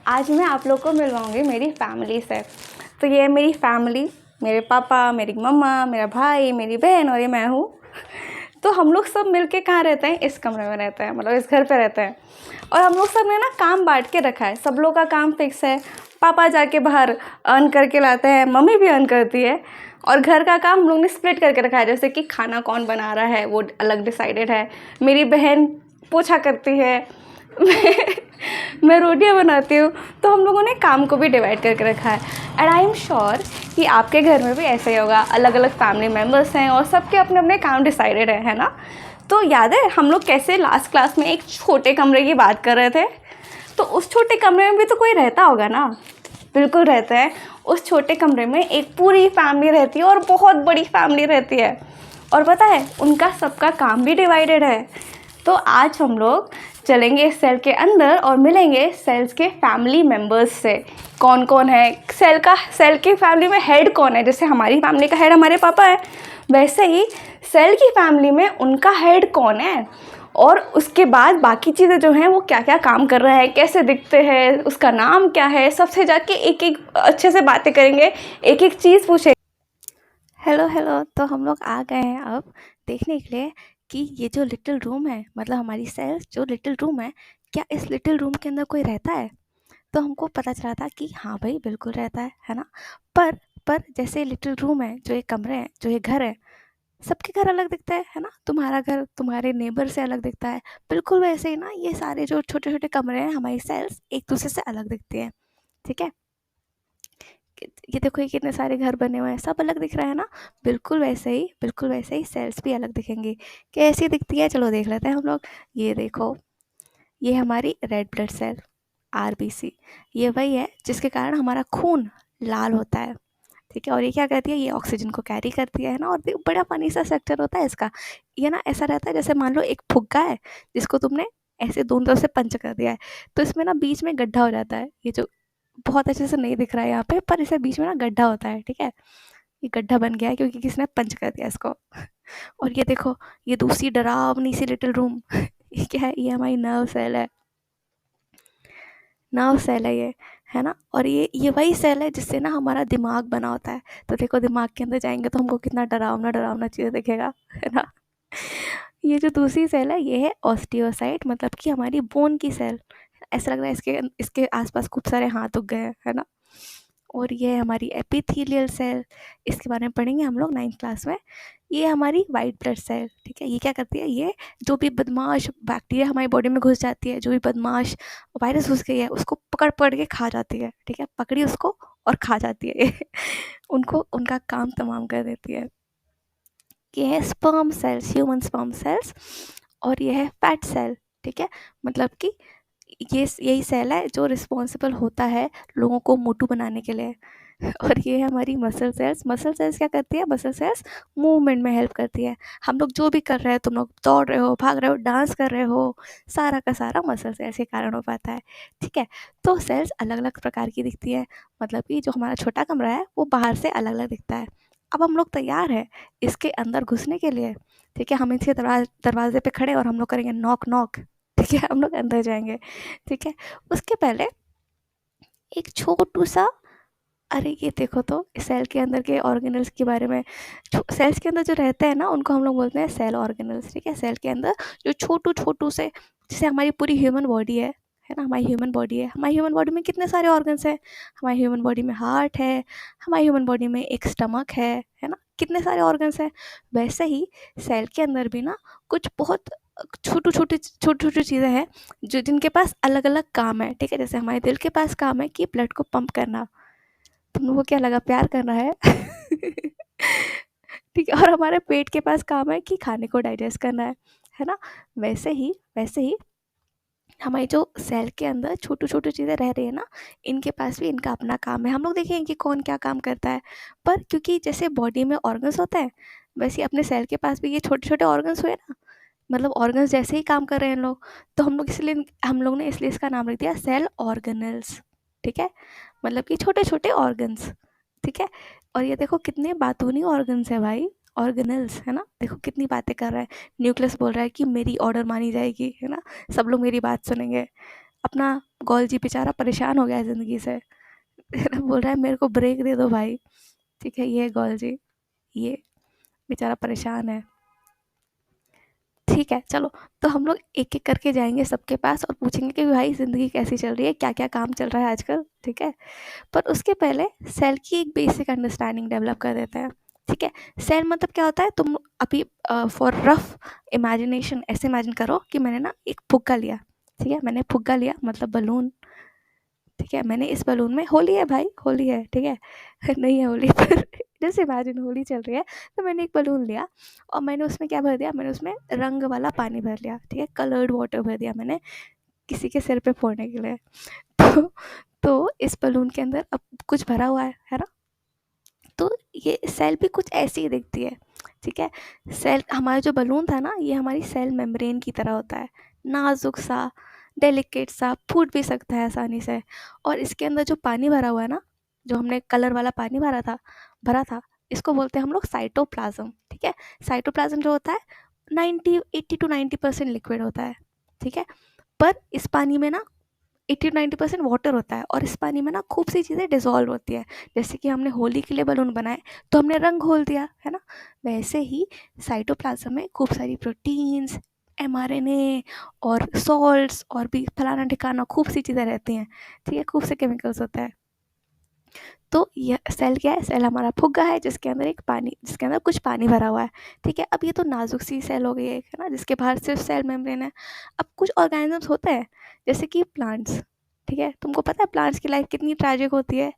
आज मैं आप लोग को मिलवाऊंगी मेरी फैमिली से। तो ये है मेरी फैमिली, मेरे पापा, मेरी मम्मा, मेरा भाई, मेरी बहन और ये मैं हूँ। तो हम लोग सब मिलके कहाँ रहते हैं? इस कमरे में रहते हैं, मतलब इस घर पे रहते हैं। और हम लोग सब ने ना काम बांट के रखा है, सब लोग का काम फिक्स है। पापा जाके बाहर अर्न करके लाते हैं, मम्मी भी अर्न करती है। और घर का काम हम लोग ने स्प्लिट करके रखा है, जैसे कि खाना कौन बना रहा है वो अलग डिसाइडेड है। मेरी बहन पोछा करती है, मैं रोटियां बनाती हूँ। तो हम लोगों ने काम को भी डिवाइड करके रखा है। एंड आई एम श्योर कि आपके घर में भी ऐसा ही होगा, अलग अलग फैमिली मेम्बर्स हैं और सबके अपने अपने काम डिसाइडेड है ना। तो याद है हम लोग कैसे लास्ट क्लास में एक छोटे कमरे की बात कर रहे थे? तो उस छोटे कमरे में भी तो कोई रहता होगा ना। बिल्कुल रहता है। उस छोटे कमरे में एक पूरी फैमिली रहती है और बहुत बड़ी फैमिली रहती है। और पता है उनका सबका काम भी डिवाइडेड है। तो आज हम लोग चलेंगे इस सेल के अंदर और मिलेंगे सेल्स के फैमिली मेम्बर्स से। कौन कौन है सेल की फैमिली में हेड कौन है? जैसे हमारी फैमिली का हेड हमारे पापा है, वैसे ही सेल की फैमिली में उनका हेड कौन है। और उसके बाद बाकी चीज़ें जो हैं वो क्या क्या काम कर रहे हैं, कैसे दिखते हैं, उसका नाम क्या है, सबसे जाके एक एक अच्छे से बातें करेंगे, एक एक चीज़ पूछेंगे। Hello hello. तो हम लोग आ गए हैं अब देखने के लिए कि ये जो लिटिल रूम है, मतलब हमारी सेल्स जो लिटिल रूम है, क्या इस लिटिल रूम के अंदर कोई रहता है? तो हमको पता चला था कि हाँ भाई बिल्कुल रहता है ना। पर जैसे लिटिल रूम है, जो ये कमरे हैं, जो ये घर है, सबके घर अलग दिखता है ना। तुम्हारा घर तुम्हारे नेबर से अलग दिखता है, बिल्कुल वैसे ही ना ये सारे जो छोटे छोटे कमरे हैं, हमारी सेल्स एक दूसरे से अलग दिखती है। ठीक है, ये देखो ये कितने सारे घर बने हुए हैं, सब अलग दिख रहा है ना। बिल्कुल वैसे ही सेल्स भी अलग दिखेंगी। कैसी दिखती है चलो देख लेते हैं हम लोग। ये देखो, ये हमारी रेड ब्लड सेल, आरबीसी। ये वही है जिसके कारण हमारा खून लाल होता है। ठीक है, और ये क्या करती है? ये ऑक्सीजन को कैरी करती है ना। और बड़ा फनी सा स्ट्रक्चर होता है इसका। ये ना ऐसा रहता है जैसे मान लो एक फुग्गा है जिसको तुमने ऐसे दोनों तरफ से पंच कर दिया है, तो इसमें ना बीच में गड्ढा हो जाता है। ये जो बहुत अच्छे से नहीं दिख रहा है यहाँ पे, पर इसे बीच में ना गड्ढा होता है। ठीक है, ये गड्ढा बन गया है क्योंकि किसने पंच कर दिया इसको। और ये देखो, ये दूसरी डरावनी सी लिटिल रूम ये क्या है? ये हमारी नर्व सेल है। नर्व सेल है ये, है ना। और ये वही सेल है जिससे ना हमारा दिमाग बना होता है। तो देखो, दिमाग के अंदर जाएंगे तो हमको कितना डरावना डरावना चीज़ दिखेगा, है ना। ये जो दूसरी सेल है ये है ऑस्टियोसाइट, मतलब कि हमारी बोन की सेल। ऐसा लग रहा है इसके इसके आसपास खूब सारे हाथ उग गए हैं, है ना। और ये है हमारी एपिथेलियल सेल, इसके बारे में पढ़ेंगे हम लोग 9th क्लास में। ये हमारी वाइट ब्लड सेल। ठीक है, ये क्या करती है? ये जो भी बदमाश बैक्टीरिया हमारी बॉडी में घुस जाती है, जो भी बदमाश वायरस घुस गई है, उसको पकड़ पकड़ के खा जाती है। ठीक है, पकड़ी उसको और खा जाती है ये उनको उनका काम तमाम कर देती है। ये है sperm cells, human sperm cells. और ये है फैट सेल। ठीक है, मतलब कि ये यही सेल है जो रिस्पॉन्सिबल होता है लोगों को मोटू बनाने के लिए। और ये है हमारी मसल सेल्स। मसल सेल्स क्या करती है? मसल सेल्स मूवमेंट में हेल्प करती है। हम लोग जो भी कर रहे हैं, तुम लोग दौड़ रहे हो, भाग रहे हो, डांस कर रहे हो, सारा का सारा मसल सेल्स के कारण हो पाता है। ठीक है, तो सेल्स अलग अलग प्रकार की दिखती है, मतलब कि जो हमारा छोटा कमरा है वो बाहर से अलग अलग दिखता है। अब हम लोग तैयार हैं इसके अंदर घुसने के लिए। ठीक है, हम इसके दरवाजे पे खड़े और हम लोग करेंगे नॉक नॉक। ठीक है, हम लोग अंदर जाएंगे। ठीक है, उसके पहले एक छोटू सा, अरे ये देखो तो सेल के अंदर के ऑर्गेनल्स के बारे में। सेल्स के अंदर जो रहते हैं ना उनको हम लोग बोलते हैं सेल ऑर्गेनल्स। ठीक है, सेल के अंदर जो छोटू छोटू से, जैसे हमारी पूरी ह्यूमन बॉडी है ना। हमारी ह्यूमन बॉडी है, हमारी ह्यूमन बॉडी में कितने सारे ऑर्गन्स हैं। हमारी ह्यूमन बॉडी में हार्ट है, हमारी ह्यूमन बॉडी में एक स्टमक है ना। कितने सारे ऑर्गन्स हैं। वैसे ही सेल के अंदर भी ना कुछ बहुत छोटी छोटी चीज़ें हैं जो जिनके पास अलग अलग काम है। ठीक है, जैसे हमारे दिल के पास काम है कि ब्लड को पंप करना। तुम लोगों को क्या लगा प्यार करना है? ठीक है, और हमारे पेट के पास काम है कि खाने को डाइजेस्ट करना है ना। वैसे ही हमारी जो सेल के अंदर छोटी छोटी चीज़ें रह रही है ना, इनके पास भी इनका अपना काम है। हम लोग देखेंगे कि कौन क्या काम करता है। पर क्योंकि जैसे बॉडी में ऑर्गन्स होते हैं, वैसे ही अपने सेल के पास भी ये छोटे छोटे ऑर्गन्स हुए ना, मतलब ऑर्गन्स जैसे ही काम कर रहे हैं लोग। तो हम लोग ने इसलिए इसका नाम रख दिया सेल ऑर्गेनल्स। ठीक है, मतलब कि छोटे छोटे ऑर्गन्स। ठीक है, और ये देखो कितने बातूनी ऑर्गन्स है भाई, ऑर्गेनल्स, है ना। देखो कितनी बातें कर रहा है। न्यूक्लियस बोल रहा है कि मेरी ऑर्डर मानी जाएगी, है ना, सब लोग मेरी बात सुनेंगे। अपना गोल्जी बेचारा परेशान हो गया है ज़िंदगी से। बोल रहा है मेरे को ब्रेक दे दो भाई। ठीक है, ये गोल्जी, ये बेचारा परेशान है। ठीक है, चलो, तो हम लोग एक-एक करके जाएँगे सबके पास और पूछेंगे कि भाई ज़िंदगी कैसी चल रही है? क्या-क्या काम चल रहा है आजकल? ठीक है? पर उसके पहले सेल की एक बेसिक अंडरस्टैंडिंग डेवलप कर देते हैं। ठीक है? सेल मतलब क्या होता है? तुम अभी फॉर रफ इमेजिनेशन ऐसे इमेजिन करो कि मैंने ना एक फुग्गा लिया। ठीक है? मैंने फुग्गा लिया मतलब बलून। ठीक है? मैंने इस बलून में होली है भाई, होली है, ठीक है? नहीं है होली पर जैसे इमेजिन होली चल रही है, तो मैंने एक बलून लिया और मैंने उसमें क्या भर दिया? मैंने उसमें रंग वाला पानी भर लिया। ठीक है? कलर्ड वाटर भर दिया मैंने किसी के सिर पे फोड़ने के लिए। तो इस बलून के अंदर अब कुछ भरा हुआ है ना? तो ये सेल भी कुछ ऐसी ही दिखती है। ठीक है? सेल हमारा जो बलून था ना, ये हमारी सेल मेम्ब्रेन की तरह होता है, नाजुक सा, डेलिकेट सा, फूट भी सकता है आसानी से। और इसके अंदर जो पानी भरा हुआ है ना, जो हमने कलर वाला पानी भरा था, इसको बोलते हैं हम लोग साइटोप्लाज्म। ठीक है? साइटोप्लाज्म जो होता है 80 टू 90% लिक्विड होता है। ठीक है? पर इस पानी में ना 80-90% वाटर होता है और इस पानी में ना खूब सी चीज़ें डिज़ोल्व होती है। जैसे कि हमने होली के लिए बलून बनाए तो हमने रंग घोल दिया, है ना? वैसे ही साइटोप्लाज्म में खूब सारी प्रोटीन्स, एमआरएनए और सॉल्ट्स और भी फलाना-ढिकाना खूब सी चीज़ें रहती हैं। ठीक है? खूब से केमिकल्स होता है। तो यह सेल क्या है? सेल हमारा फुग्गा है जिसके अंदर कुछ पानी भरा हुआ है। ठीक है? अब ये तो नाजुक सी सेल हो गई है ना? जिसके बाहर सिर्फ सेल मेम्ब्रेन है। अब कुछ ऑर्गेनिजम्स होते हैं जैसे कि प्लांट्स। ठीक है? तुमको पता है प्लांट्स की लाइफ कितनी ट्रैजिक होती है?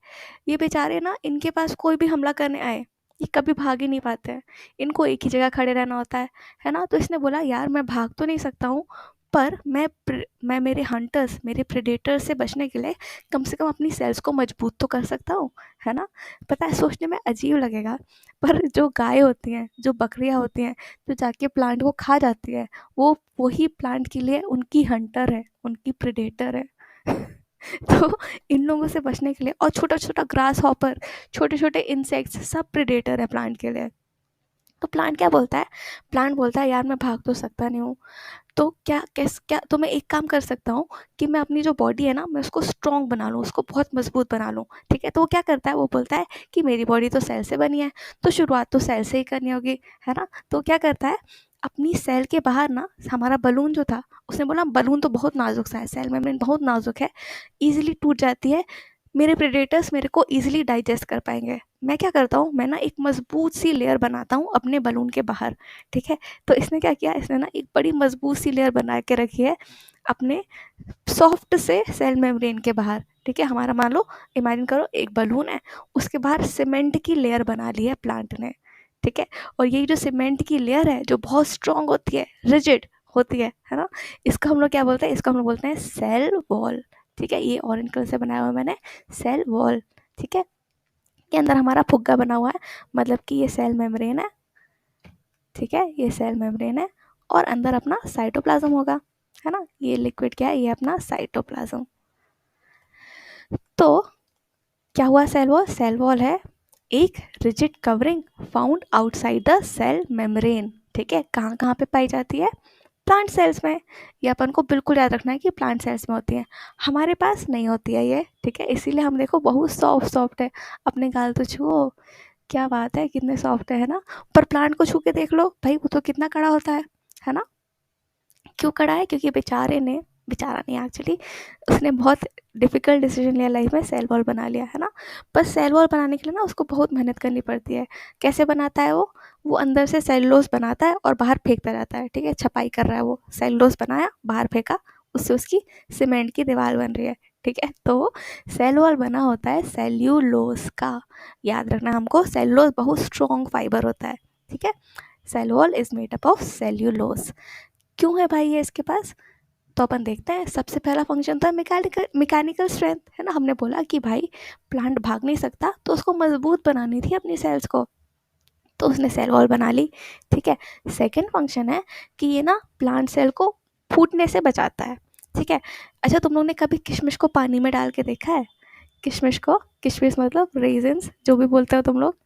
ये बेचारे ना, इनके पास कोई भी हमला करने आए, ये कभी भाग ही नहीं पाते हैं। इनको एक ही जगह खड़े रहना होता है ना? तो इसने बोला यार मैं भाग तो नहीं सकता हूँ, पर मैं मेरे हंटर्स, मेरे प्रेडेटर्स से बचने के लिए कम से कम अपनी सेल्स को मजबूत तो कर सकता हूँ, है ना? पता है सोचने में अजीब लगेगा, पर जो गाय होती हैं, जो बकरियाँ होती हैं, जो जाके प्लांट को खा जाती है, वो वही प्लांट के लिए उनकी हंटर है, उनकी प्रेडेटर है। तो इन लोगों से बचने के लिए, और छोटा-छोटा ग्रास हॉपर, छोटे-छोटे इंसेक्ट्स सब प्रेडेटर है प्लांट के लिए। तो प्लांट क्या बोलता है? प्लांट बोलता है यार मैं भाग तो सकता नहीं हूँ, तो क्या तो मैं एक काम कर सकता हूँ कि मैं अपनी जो बॉडी है ना, मैं उसको स्ट्रॉन्ग बना लूँ, उसको बहुत मजबूत बना लूँ। ठीक है? तो वो क्या करता है? वो बोलता है कि मेरी बॉडी तो सेल से बनी है, तो शुरुआत तो सेल से ही करनी होगी, है ना? तो क्या करता है? अपनी सेल के बाहर ना, हमारा बलून जो था, उसने बोला बलून तो बहुत नाजुक सा है, सेल मेम्ब्रेन बहुत नाजुक है, ईजिली टूट जाती है, मेरे प्रेडेटर्स मेरे को ईजिली डाइजेस्ट कर पाएंगे। मैं क्या करता हूँ? मैं ना एक मजबूत सी लेयर बनाता हूँ अपने बलून के बाहर। ठीक है? तो इसने क्या किया? इसने ना एक बड़ी मजबूत सी लेयर बना के रखी है अपने सॉफ्ट से सेल मेम्ब्रेन के बाहर। ठीक है? हमारा मान लो, इमेजिन करो एक बलून है, उसके बाहर सीमेंट की लेयर बना ली है प्लांट ने। ठीक है? और यही जो सीमेंट की लेयर है, जो बहुत स्ट्रांग होती है, रिजिड होती है ना? इसको हम लोग क्या बोलते हैं? इसको हम लोग बोलते हैं सेल वॉल। ठीक है? ये ऑरेंज कलर से बनाया हुआ है मैंने, सेल वॉल। ठीक है? के अंदर हमारा फुग्गा बना हुआ है, मतलब कि ये सेल मेम्ब्रेन है। ठीक है? ये सेल मेम्ब्रेन है और अंदर अपना साइटोप्लाज्म होगा, है ना? ये लिक्विड क्या है? ये अपना साइटोप्लाज्म। तो क्या हुआ? सेल वॉल, सेल वॉल है एक rigid covering found outside the cell membrane. ठीक है? कहाँ कहाँ पे पाई जाती है? प्लांट सेल्स में। ये अपन को बिल्कुल याद रखना है कि प्लांट सेल्स में होती है, हमारे पास नहीं होती है ये। ठीक है? इसीलिए हम देखो बहुत सॉफ्ट सॉफ्ट है, अपने गाल तो छुओ, क्या बात है, कितने सॉफ्ट है ना? पर प्लांट को छू के देख लो भाई, वो तो कितना कड़ा होता है ना? क्यों कड़ा है? क्योंकि बेचारा नहीं एक्चुअली, उसने बहुत डिफ़िकल्ट डिसीजन लिया लाइफ में, सेल वॉल बना लिया, है ना? पर सेल वॉल बनाने के लिए ना उसको बहुत मेहनत करनी पड़ती है। कैसे बनाता है वो? वो अंदर से सेलुलोज बनाता है और बाहर फेंकता रहता है। ठीक है? छपाई कर रहा है वो, सेलुलोज बनाया, बाहर फेंका, उससे उसकी सीमेंट की दीवार बन रही है। ठीक है? तो सेल वॉल बना होता है सेल्यूलोज का। याद रखना हमको, सेलुलोज बहुत स्ट्रॉन्ग फाइबर होता है। ठीक है? Cell wall is made up of cellulose. क्यों है भाई ये इसके पास? तो अपन देखते हैं। सबसे पहला फंक्शन था मैकेनिकल स्ट्रेंथ, है ना? हमने बोला कि भाई प्लांट भाग नहीं सकता, तो उसको मजबूत बनानी थी अपनी सेल्स को, तो उसने सेल वॉल बना ली। ठीक है? सेकंड फंक्शन है कि ये ना प्लांट सेल को फूटने से बचाता है। ठीक है? अच्छा, तुम लोग ने कभी किशमिश को पानी में डाल के देखा है? किशमिश मतलब रेजिन्स, जो भी बोलते हो तुम लोग।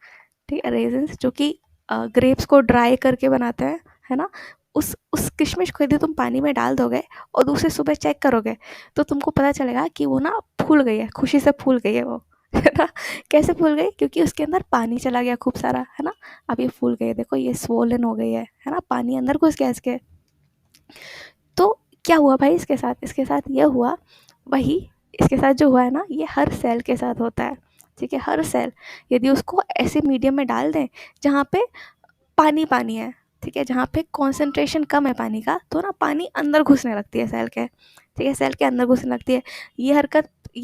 ठीक है? रेजिन्स जो कि ग्रेप्स को ड्राई करके बनाते हैं, है ना? उस किशमिश को यदि तुम पानी में डाल दोगे और दूसरी सुबह चेक करोगे तो तुमको पता चलेगा कि वो ना फूल गई है, खुशी से फूल गई है वो, है ना। कैसे फूल गई? क्योंकि उसके अंदर पानी चला गया खूब सारा, है ना। अब ये फूल गई है, देखो ये स्वोलन हो गई है ना, पानी अंदर घुस गया इसके। तो क्या हुआ भाई इसके साथ? इसके साथ ये हुआ वही, इसके साथ जो हुआ है ना, ये हर सेल के साथ होता है, ठीक है। हर सेल यदि उसको ऐसे मीडियम में डाल दें जहाँ पे पानी पानी है, ठीक है, जहाँ पे कॉन्सेंट्रेशन कम है पानी का, तो ना पानी अंदर घुसने लगती है सेल के, ठीक है, सेल के अंदर घुसने लगती है। ये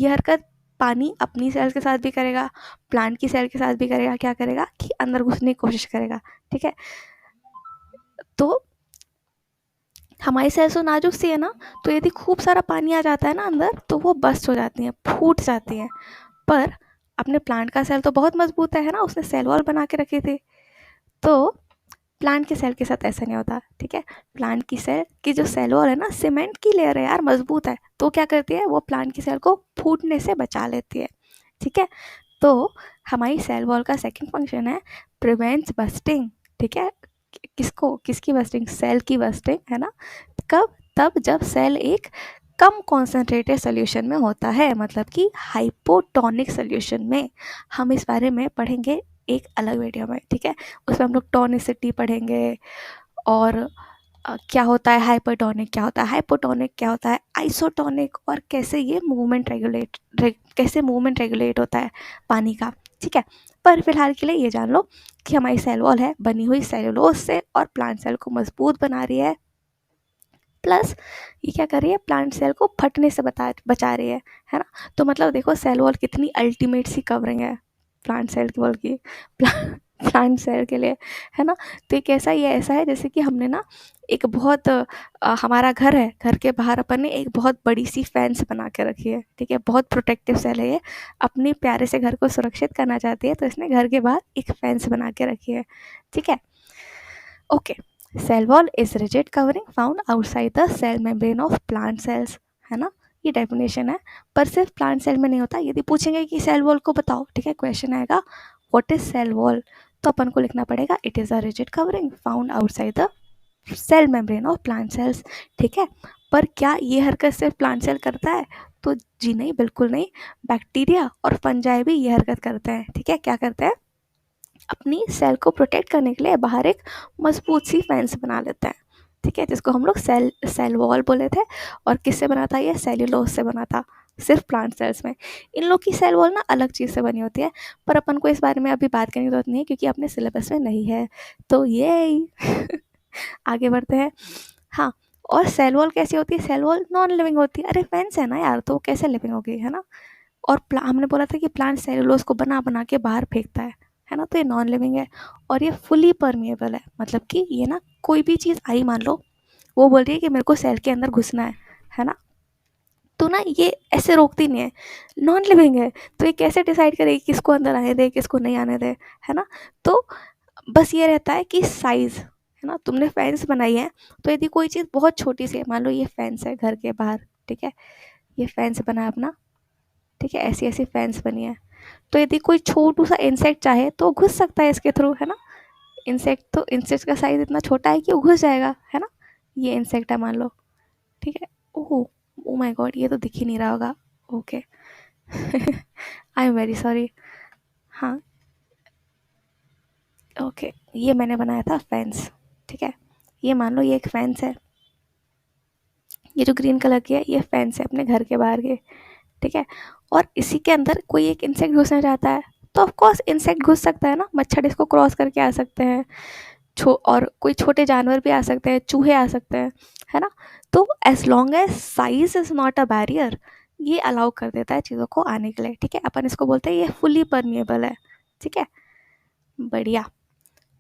हरकत पानी अपनी सेल के साथ भी करेगा, प्लांट की सेल के साथ भी करेगा। क्या करेगा कि अंदर घुसने की कोशिश करेगा, ठीक है। तो हमारी सेल्स तो नाजुक सी है ना, तो यदि खूब सारा पानी आ जाता है ना अंदर तो वो बस्ट हो जाती हैं, फूट जाती हैं। पर अपने प्लांट का सेल तो बहुत मजबूत है ना, उसने सेल वॉल बना के रखी थी। तो प्लांट के सेल के साथ ऐसा नहीं होता, ठीक है। प्लांट की सेल की जो सेल वॉल है ना, सीमेंट की लेयर है यार, मजबूत है, तो क्या करती है वो प्लांट की सेल को फूटने से बचा लेती है, ठीक है। तो हमारी सेल वॉल का सेकंड फंक्शन है प्रिवेंट्स बस्टिंग, ठीक है। किसकी बस्टिंग? सेल की बस्टिंग, है ना। कब? तब जब सेल एक कम कॉन्सेंट्रेटेड सोल्यूशन में होता है, मतलब कि हाइपोटोनिक सोल्यूशन में। हम इस बारे में पढ़ेंगे एक अलग वीडियो में, ठीक है। उसमें हम लोग टोनिसिटी पढ़ेंगे और क्या होता है हाइपरटोनिक, क्या होता है हाइपोटोनिक, क्या होता है आइसोटोनिक, और कैसे ये कैसे मूवमेंट रेगुलेट होता है पानी का, ठीक है। पर फिलहाल के लिए ये जान लो कि हमारी सेल वॉल है बनी हुई सेलुलोज से और प्लांट सेल को मजबूत बना रही है, प्लस ये क्या कर रही है, प्लांट सेल को फटने से बचा रही है ना। तो मतलब देखो सेल वॉल कितनी अल्टीमेट सी कवरिंग है प्लांट सेल वॉल की, प्लांट सेल के लिए, है ना। तो एक ऐसा ये ऐसा है जैसे कि हमने ना एक बहुत हमारा घर है, घर के बाहर अपन ने एक बहुत बड़ी सी फेंस बना के रखी है, ठीक है। बहुत प्रोटेक्टिव सेल है ये, अपने प्यारे से घर को सुरक्षित करना चाहती है, तो इसने घर के बाहर एक फेंस बना के रखी है, ठीक है। Okay, cell wall is rigid covering found outside the cell membrane of plant cells, है ना। ये डेफिनेशन है, पर सिर्फ प्लांट सेल में नहीं होता। यदि पूछेंगे कि सेल वॉल को बताओ, ठीक है, क्वेश्चन आएगा व्हाट इज सेल वॉल, तो अपन को लिखना पड़ेगा it is a rigid covering found outside the cell membrane of plant cells, ठीक है। पर क्या ये हरकत सिर्फ प्लांट सेल करता है? तो जी नहीं, बिल्कुल नहीं। बैक्टीरिया और फंजाई भी ये हरकत करते हैं, ठीक है। क्या करते हैं? अपनी सेल को प्रोटेक्ट करने के लिए बाहर एक मजबूत सी फेंस बना लेते हैं, ठीक है, जिसको हम लोग सेल वॉल बोले थे। और किससे बना था? ये सेल्यूलोज से बना था, सिर्फ प्लांट सेल्स में। इन लोग की सेल वॉल ना अलग चीज़ से बनी होती है, पर अपन को इस बारे में अभी बात करने की जरूरत नहीं है क्योंकि अपने सिलेबस में नहीं है, तो ये आगे बढ़ते हैं। हाँ, और सेल वॉल कैसी होती है? सेल वॉल नॉन लिविंग होती है। अरे फेंस है ना यार, तो कैसे लिविंग होगी, है ना। और हमने बोला था कि प्लांट सेलुलोज को बना बना के बाहर फेंकता है ना, तो ये नॉन लिविंग है। और ये फुली परमिएबल है, मतलब कि ये ना कोई भी चीज़ आई, मान लो वो बोल रही है कि मेरे को सेल के अंदर घुसना है ना, तो ना ये ऐसे रोकती नहीं है, नॉन लिविंग है, तो ये कैसे डिसाइड करेगी किसको अंदर आने दे किसको नहीं आने दे, है ना। तो बस ये रहता है कि साइज़, है ना, तुमने फेंस बनाई है, तो यदि कोई चीज़ बहुत छोटी सी है, मान लो ये फेंस है घर के बाहर, ठीक है, ये फेंस बना है अपना, ठीक है, ऐसी ऐसी फेंस बनी है, तो यदि कोई छोटू सा इंसेक्ट चाहे तो घुस सकता है इसके थ्रू, है ना। इंसेक्ट का साइज इतना छोटा है कि वो घुस जाएगा, है ना। ये इंसेक्ट है मान लो, ठीक है। ओह, ओ माय गॉड, ये तो दिख ही नहीं रहा होगा, okay. I am very sorry. हाँ, ओके, ये मैंने बनाया था फेंस, ठीक है। ये मान लो ये एक फेंस है, ये जो ग्रीन कलर की है ये फेंस है अपने घर के बाहर की, ठीक है। और इसी के अंदर कोई एक इंसेक्ट घुसना चाहता है, तो ऑफ कोर्स इंसेक्ट घुस सकता है ना, मच्छर इसको क्रॉस करके आ सकते हैं, और कोई छोटे जानवर भी आ सकते हैं, चूहे आ सकते हैं, है ना। तो as long as size is not a barrier, ये अलाउ कर देता है चीज़ों को आने के लिए, ठीक है। अपन इसको बोलते हैं ये फुली परमिएबल है, ठीक है, बढ़िया।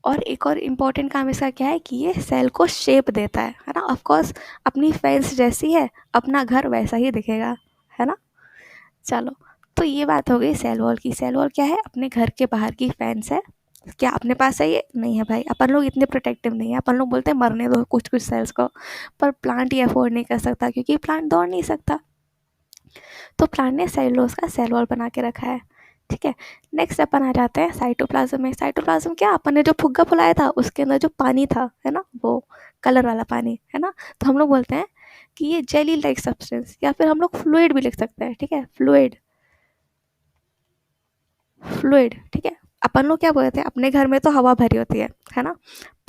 और एक और इम्पॉर्टेंट काम इसका क्या है कि ये सेल को शेप देता है ना। ऑफ कोर्स अपनी फेंस जैसी है, अपना घर वैसा ही दिखेगा, है ना। चलो, तो ये बात हो गई सेल वॉल की। सेल वॉल क्या है? अपने घर के बाहर की फेंस है। क्या अपने पास है? ये नहीं है भाई, अपन लोग इतने प्रोटेक्टिव नहीं है, अपन लोग बोलते हैं मरने दो कुछ कुछ सेल्स को, पर प्लांट ये अफोर्ड नहीं कर सकता क्योंकि प्लांट दौड़ नहीं सकता, तो प्लांट ने सेलुलोज का सेल वॉल बना के रखा है, ठीक है। नेक्स्ट अपन आ जाते हैं साइटोप्लाज्म में। साइटोप्लाज्म क्या, अपन ने जो फुग्गा फुलाया था उसके अंदर जो पानी था, है ना, वो कलर वाला पानी, है ना, तो हम लोग बोलते हैं कि ये जेली लाइक सब्सटेंस, या फिर हम लोग फ्लूइड भी लिख सकते हैं, ठीक है, फ्लूइड, फ्लूइड, ठीक है। अपन लोग क्या बोलते हैं, अपने घर में तो हवा भरी होती है ना,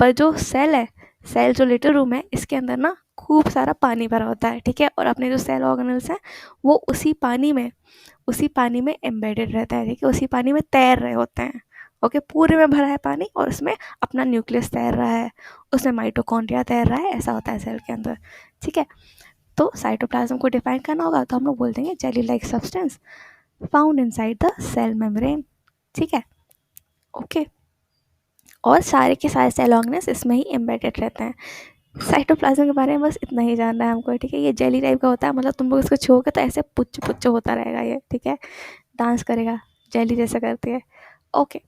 पर जो सेल है, सेल जो लिटिल रूम है, इसके अंदर ना खूब सारा पानी भरा होता है, ठीक है, और अपने जो सेल ऑर्गेनल्स हैं वो उसी पानी में एम्बेडेड रहता है, ठीक है, उसी पानी में तैर रहे होते हैं। ओके, पूरे में भरा है पानी और उसमें अपना न्यूक्लियस तैर रहा है, उसमें माइटोकॉन्ड्रिया तैर रहा है, ऐसा होता है सेल के अंदर, ठीक है। तो साइटोप्लाज्म को डिफाइन करना होगा तो हम लोग बोल देंगे jelly like substance found inside the cell membrane, ठीक है, ओके। और सारे के सारे सेल ऑर्गेनेल्स इसमें ही एम्बेडेड रहते हैं। साइटोप्लाज्म के बारे में बस इतना ही जानना है हमको, ठीक है। ये जेली टाइप का होता है, मतलब तुम लोग इसको छुओगे तो ऐसे पुच्च पुच्च होता रहेगा ये, ठीक है, डांस करेगा जेली जैसा करती है, ओके।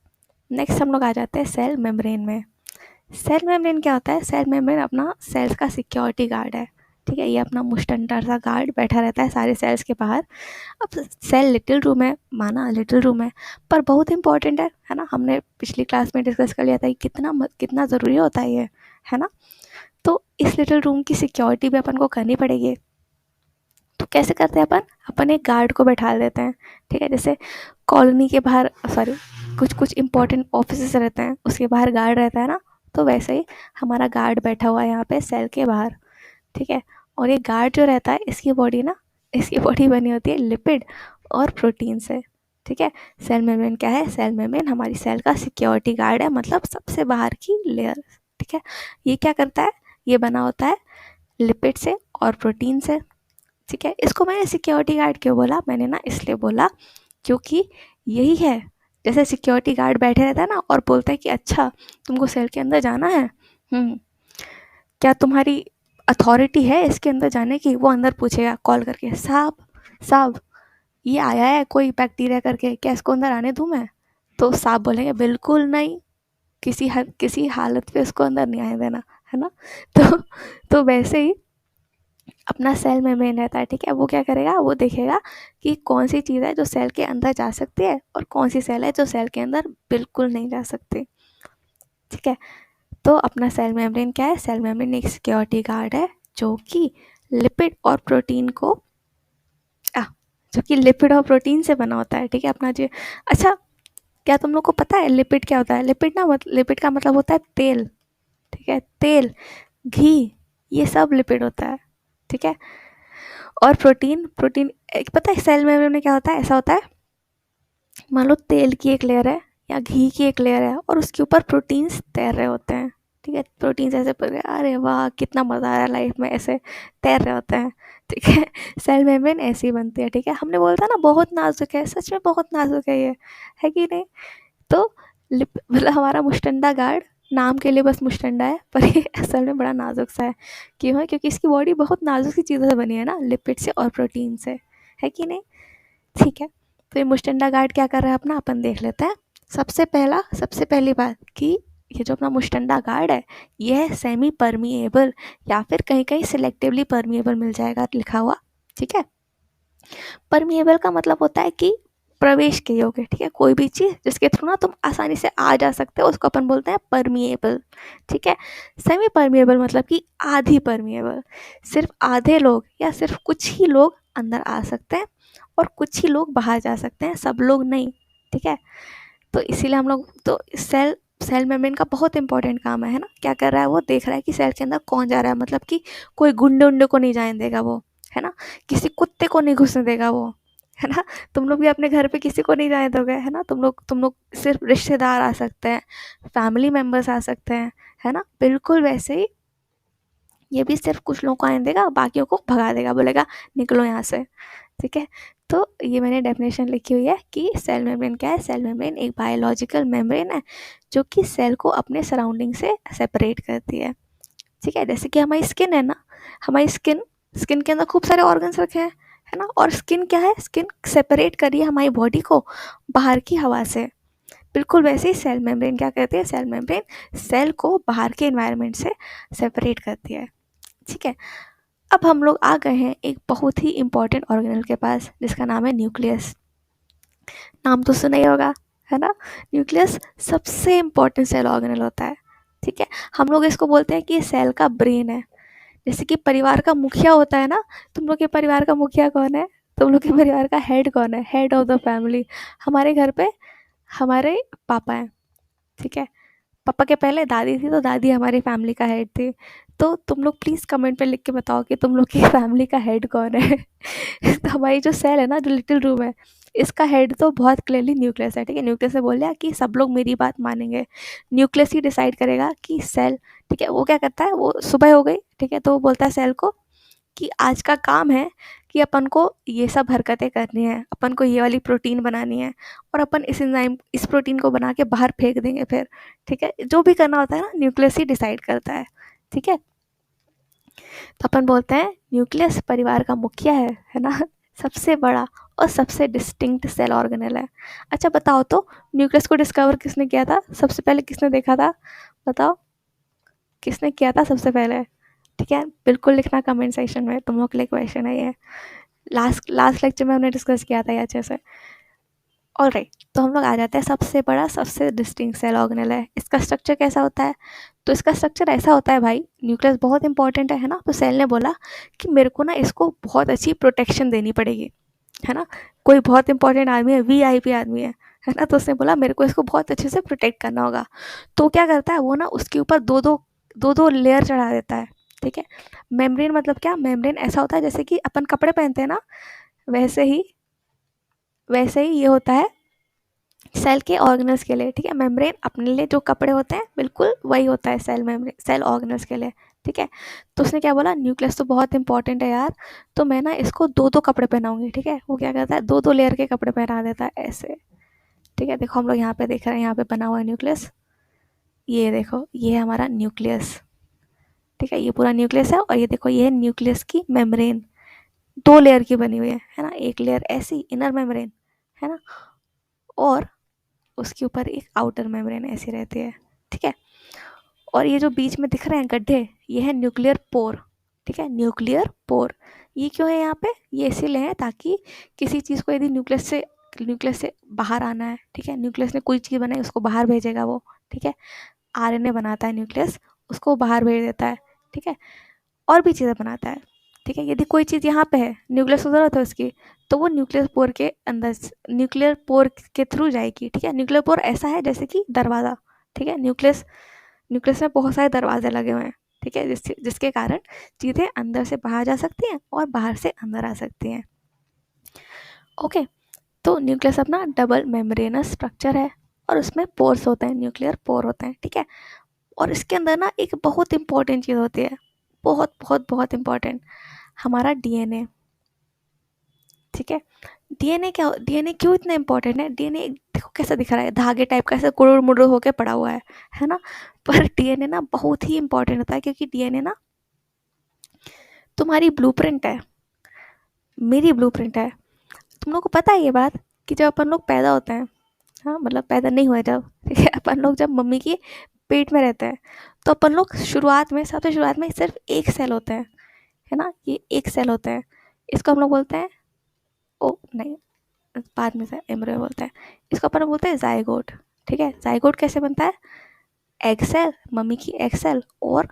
नेक्स्ट हम लोग आ जाते हैं सेल मेम्ब्रेन में। सेल मेम्ब्रेन क्या होता है, सेल मेम्ब्रेन अपना सेल्स का सिक्योरिटी गार्ड है, ठीक है, ये अपना मुस्टंडा सा गार्ड बैठा रहता है सारे सेल्स के बाहर। अब सेल लिटिल रूम है, माना लिटिल रूम है, पर बहुत इंपॉर्टेंट है ना, हमने पिछली क्लास में डिस्कस कर लिया था कि कितना ज़रूरी होता है ये, है ना। तो इस लिटिल रूम की सिक्योरिटी भी अपन को करनी पड़ेगी, तो कैसे करते हैं अपन एक गार्ड को बैठा देते हैं, ठीक है, जैसे कॉलोनी के बाहर, सॉरी, कुछ इंपॉर्टेंट ऑफिस रहते हैं उसके बाहर गार्ड रहता है ना, तो वैसे ही हमारा गार्ड बैठा हुआ है यहाँ पे सेल के बाहर, ठीक है। और ये गार्ड जो रहता है इसकी बॉडी बनी होती है लिपिड और प्रोटीन से, ठीक है। सेल मेम्ब्रेन क्या है, सेल मेम्ब्रेन हमारी सेल का सिक्योरिटी गार्ड है, मतलब सबसे बाहर की लेयर, ठीक है। ये क्या करता है, ये बना होता है लिपिड से और प्रोटीन से, ठीक है। इसको मैंने सिक्योरिटी गार्ड क्यों बोला, मैंने ना इसलिए बोला क्योंकि यही है, जैसे सिक्योरिटी गार्ड बैठे रहता है ना और बोलता है कि अच्छा तुमको सेल के अंदर जाना है, क्या तुम्हारी अथॉरिटी है इसके अंदर जाने की, वो अंदर पूछेगा कॉल करके, साहब साहब ये आया है कोई बैक्टीरिया करके, क्या इसको अंदर आने दूँ मैं, तो साहब बोलेंगे बिल्कुल नहीं, किसी हालत पे इसको अंदर नहीं आने देना, है ना। तो वैसे ही अपना सेल मेम्ब्रेन रहता है, ठीक है, वो क्या करेगा, वो देखेगा कि कौन सी चीज़ है जो सेल के अंदर जा सकती है और कौन सी सेल है जो सेल के अंदर बिल्कुल नहीं जा सकती, ठीक है। तो अपना सेल मेम्ब्रेन क्या है, सेल मेम्ब्रेन एक सिक्योरिटी गार्ड है जो कि लिपिड और प्रोटीन को जो कि लिपिड और प्रोटीन से बना होता है, ठीक है, अपना जो, अच्छा क्या तुम लोग को पता है लिपिड क्या होता है, लिपिड का मतलब होता है तेल, ठीक है, तेल, घी, ये सब लिपिड होता है, ठीक है। और प्रोटीन प्रोटीन एक पता है सेल मेम्ब्रेन में क्या होता है, ऐसा होता है, मान लो तेल की एक लेयर है या घी की एक लेयर है और उसके ऊपर प्रोटीन्स तैर रहे होते हैं, ठीक है, प्रोटीन्स ऐसे पड़ गए, अरे वाह कितना मज़ा आ रहा है लाइफ में, ऐसे तैर रहे होते हैं, ठीक है। सेल मेम्ब्रेन ऐसी ही बनती है, ठीक है, हमने बोला था ना बहुत नाजुक है, सच में बहुत नाजुक है ये, है कि नहीं। तो मतलब हमारा मुस्टंडा गार्ड नाम के लिए बस मुस्टंडा है, पर ये असल में बड़ा नाजुक सा है, क्यों है, क्योंकि इसकी बॉडी बहुत नाजुक सी चीज़ों से बनी है ना, लिपिड से और प्रोटीन से, है कि नहीं, ठीक है। तो ये मुस्टंडा गार्ड क्या कर रहा है अपना, अपन देख लेते हैं। सबसे पहली बात कि ये जो अपना मुस्टंडा गार्ड है ये है सेमी परमिएबल, या फिर कहीं कहीं सिलेक्टिवली परमिएबल मिल जाएगा लिखा हुआ, ठीक है। परमिएबल का मतलब होता है कि प्रवेश के योग्य, ठीक है, कोई भी चीज़ जिसके थ्रू ना तुम आसानी से आ जा सकते हो उसको अपन बोलते हैं परमिएबल, ठीक है। सेमी परमिएबल मतलब कि आधी परमिएबल, सिर्फ आधे लोग या सिर्फ कुछ ही लोग अंदर आ सकते हैं और कुछ ही लोग बाहर जा सकते हैं, सब लोग नहीं, ठीक है। तो इसीलिए हम लोग तो सेल मेम्ब्रेन का बहुत इंपॉर्टेंट काम है ना, क्या कर रहा है, वो देख रहा है कि सेल के अंदर कौन जा रहा है, मतलब कि कोई गुंडे उंडे को नहीं जाने देगा वो, है ना, किसी कुत्ते को नहीं घुसने देगा वो, है ना। तुम लोग भी अपने घर पे किसी को नहीं जाने दोगे, है ना, तुम लोग सिर्फ रिश्तेदार आ सकते हैं, फैमिली मेम्बर्स आ सकते हैं, है ना, बिल्कुल वैसे ही ये भी सिर्फ कुछ लोगों को आने देगा, बाकियों को भगा देगा, बोलेगा निकलो यहाँ से, ठीक है। तो ये मैंने डेफिनेशन लिखी हुई है कि सेल मेम्ब्रेन क्या है, सेल मेम्ब्रेन एक बायोलॉजिकल मेम्ब्रेन है जो कि सेल को अपने सराउंडिंग से सेपरेट करती है, ठीक है। जैसे कि हमारी स्किन है ना, हमारी स्किन के अंदर खूब सारे ऑर्गन्स रखे हैं, है ना, और स्किन क्या है, स्किन सेपरेट कर रही है हमारी बॉडी को बाहर की हवा से, बिल्कुल वैसे ही सेल मेम्ब्रेन क्या करती है, सेल मेम्ब्रेन सेल को बाहर के इन्वायरमेंट से सेपरेट करती है, ठीक है। अब हम लोग आ गए हैं एक बहुत ही इम्पॉर्टेंट ऑर्गेनल के पास जिसका नाम है न्यूक्लियस, नाम तो सुना ही होगा, है ना? न्यूक्लियस सबसे इम्पोर्टेंट सेल ऑर्गेनेल होता है, ठीक है? हम लोग इसको बोलते हैं कि ये सेल का ब्रेन है। जैसे कि परिवार का मुखिया होता है ना, तुम लोग के परिवार का मुखिया कौन है? तुम लोग के परिवार का हेड कौन है? Head of the family. हमारे घर पे हमारे पापा हैं, ठीक है? पापा के पहले दादी थी, तो दादी हमारी फैमिली का हेड थी। तो तुम लोग प्लीज़ कमेंट पे लिख के बताओ कि तुम लोग की फैमिली का हेड कौन है? तो हमारी जो सेल है ना, जो लिटिल रूम है, इसका हेड तो बहुत क्लियरली न्यूक्लियस है, ठीक है? न्यूक्लियस ने बोल दिया कि सब लोग मेरी बात मानेंगे। न्यूक्लियस ही डिसाइड करेगा कि सेल, ठीक है, वो क्या करता है, वो सुबह हो गई, ठीक है, तो वो बोलता है सेल को कि आज का काम है कि अपन को ये सब हरकतें करनी है, अपन को ये वाली प्रोटीन बनानी है, और अपन इस प्रोटीन को बना के बाहर फेंक देंगे फिर, ठीक है? जो भी करना होता है ना, न्यूक्लियस ही डिसाइड करता है, ठीक है? तो अपन बोलते हैं न्यूक्लियस परिवार का मुखिया है ना? सबसे बड़ा और सबसे डिस्टिंक्ट सेल ऑर्गेनेल है। अच्छा बताओ तो, न्यूक्लियस को डिस्कवर किसने किया था? सबसे पहले किसने देखा था? बताओ, किसने किया था सबसे पहले? ठीक है, बिल्कुल लिखना कमेंट सेक्शन में, तुम लोग के लिए क्वेश्चन है ये। लास्ट लास्ट लेक्चर में हमने डिस्कस किया था ये अच्छे से। ऑलराइट, तो हम लोग आ जाते हैं, सबसे बड़ा सबसे डिस्टिंक्ट सेल ऑर्गेनेल है। इसका स्ट्रक्चर कैसा होता है? तो इसका स्ट्रक्चर ऐसा होता है भाई, न्यूक्लियस बहुत इंपॉर्टेंट है ना? तो सेल ने बोला कि मेरे को ना इसको बहुत अच्छी प्रोटेक्शन देनी पड़ेगी, है ना? कोई बहुत इंपॉर्टेंट आदमी है, वीआईपी आदमी है ना? तो उसने बोला मेरे को इसको बहुत अच्छे से प्रोटेक्ट करना होगा। तो क्या करता है वो ना, उसके ऊपर दो दो लेयर चढ़ा देता है, ठीक है? मेम्ब्रेन मतलब क्या? मेम्ब्रेन ऐसा होता है जैसे कि अपन कपड़े पहनते हैं ना, वैसे ही ये होता है सेल के ऑर्गेनल्स के लिए, ठीक है? मेम्ब्रेन अपने लिए जो कपड़े होते हैं, बिल्कुल वही होता है सेल मेम्ब्रेन, सेल ऑर्गेनल्स के लिए, ठीक है? तो उसने क्या बोला, न्यूक्लियस तो बहुत इंपॉर्टेंट है यार, तो मैं ना इसको दो दो कपड़े पहनाऊंगी, ठीक है? वो क्या करता है, दो दो लेयर के कपड़े पहना देता है ऐसे, ठीक है? देखो हम लोग यहाँ पे देख रहे हैं, यहाँ पे बना हुआ है न्यूक्लियस, ये देखो, ये है हमारा न्यूक्लियस, ठीक है? ये पूरा न्यूक्लियस है, और ये देखो, ये है न्यूक्लियस की मेम्ब्रेन, दो लेयर की बनी हुई है ना? एक लेयर ऐसी इनर मेम्ब्रेन, है ना? और उसके ऊपर एक आउटर मेम्ब्रेन ऐसी रहती है, ठीक है? और ये जो बीच में दिख रहे हैं गड्ढे, ये है न्यूक्लियर पोर, ठीक है? न्यूक्लियर पोर, ये क्यों है यहाँ पे? ये इसीलिए है ताकि किसी चीज़ को यदि न्यूक्लियस से बाहर आना है, ठीक है? न्यूक्लियस ने कोई चीज़ बनाई, उसको बाहर भेजेगा वो, ठीक है? आरएनए बनाता है न्यूक्लियस, उसको बाहर भेज देता है, ठीक है? और भी चीज़ें बनाता है, ठीक है? यदि कोई चीज़ यहाँ पे है, न्यूक्लियस को ज़रूरत है उसकी, तो वो न्यूक्लियर पोर के थ्रू जाएगी, ठीक है? न्यूक्लियर पोर ऐसा है जैसे कि दरवाज़ा, ठीक है? न्यूक्लियस में बहुत सारे दरवाजे लगे हुए हैं, ठीक है? जिसके कारण चीज़ें अंदर से बाहर जा सकती हैं और बाहर से अंदर आ सकती हैं। ओके, तो न्यूक्लियस अपना डबल मेम्ब्रेनस स्ट्रक्चर है, और उसमें पोर्स होते हैं, न्यूक्लियर पोर होते हैं, ठीक है? और इसके अंदर ना एक बहुत इंपॉर्टेंट चीज़ होती है, बहुत बहुत बहुत इंपॉर्टेंट, हमारा डीएनए, ठीक है? डीएनए क्यों इतना इंपॉर्टेंट है? डीएनए देखो कैसा दिख रहा है, धागे टाइप का ऐसे कुड़ुड़ मुड़ुड़ होके पड़ा हुआ है ना? पर डीएनए ना बहुत ही इंपॉर्टेंट होता है, क्योंकि डीएनए ना तुम्हारी ब्लूप्रिंट है, मेरी ब्लूप्रिंट है। तुम लोग को पता है ये बात कि जब अपन लोग पैदा होते हैं, हाँ मतलब पैदा नहीं हुए जब, ठीक है, अपन लोग जब मम्मी की पेट में रहते हैं, तो अपन लोग सबसे शुरुआत में सिर्फ एक सेल होते हैं, है ना? ये एक सेल होते हैं, इसको हम लोग बोलते हैं, ओ नहीं, बाद में से एम्ब्रियो बोलते हैं, इसको अपन बोलते हैं जाइगोट, ठीक है? जाइगोट कैसे बनता है? एग सेल, मम्मी की एग सेल, और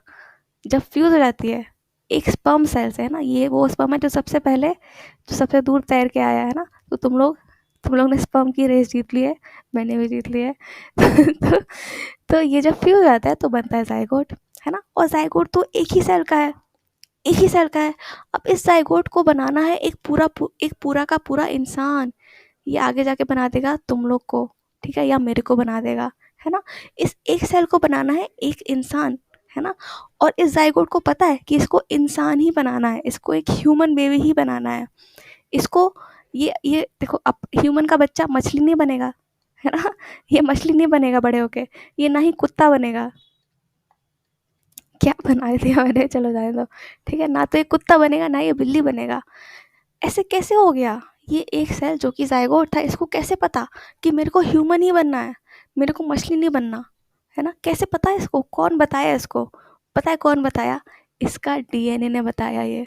जब फ्यूज़ हो जाती है एक स्पर्म सेल से, है ना? ये वो स्पर्म है जो सबसे दूर तैर के आया है ना? तो तुम लोग ने स्पर्म की रेस जीत ली है, मैंने भी जीत ली है। तो, तो ये जब फ्यूज़ हो जाता है तो बनता है जाइगोट, है ना? और जाइगोट तो एक ही सेल का है। अब इस जाइगोट को बनाना है एक पूरा का पूरा इंसान, ये आगे जाके बना देगा तुम लोग को, ठीक है? या मेरे को बना देगा, है ना? इस एक सेल को बनाना है एक इंसान, है ना? और इस जाइगोट को पता है कि इसको इंसान ही बनाना है, इसको एक ह्यूमन बेबी ही बनाना है। इसको ये देखो, अब ह्यूमन का बच्चा मछली नहीं बनेगा, है ना? ये मछली नहीं बनेगा बड़े होके, ये ना ही कुत्ता बनेगा, क्या बना दिया मैंने, चलो जाने दो, ठीक है? ना तो ये कुत्ता बनेगा, ना ये बिल्ली बनेगा। ऐसे कैसे हो गया? ये एक सेल जो कि ज़ायगोट था, इसको कैसे पता कि मेरे को ह्यूमन ही बनना है, मेरे को मछली नहीं बनना, है ना? कैसे पता है इसको? कौन बताया इसको? पता है कौन बताया? इसका डीएनए ने बताया ये,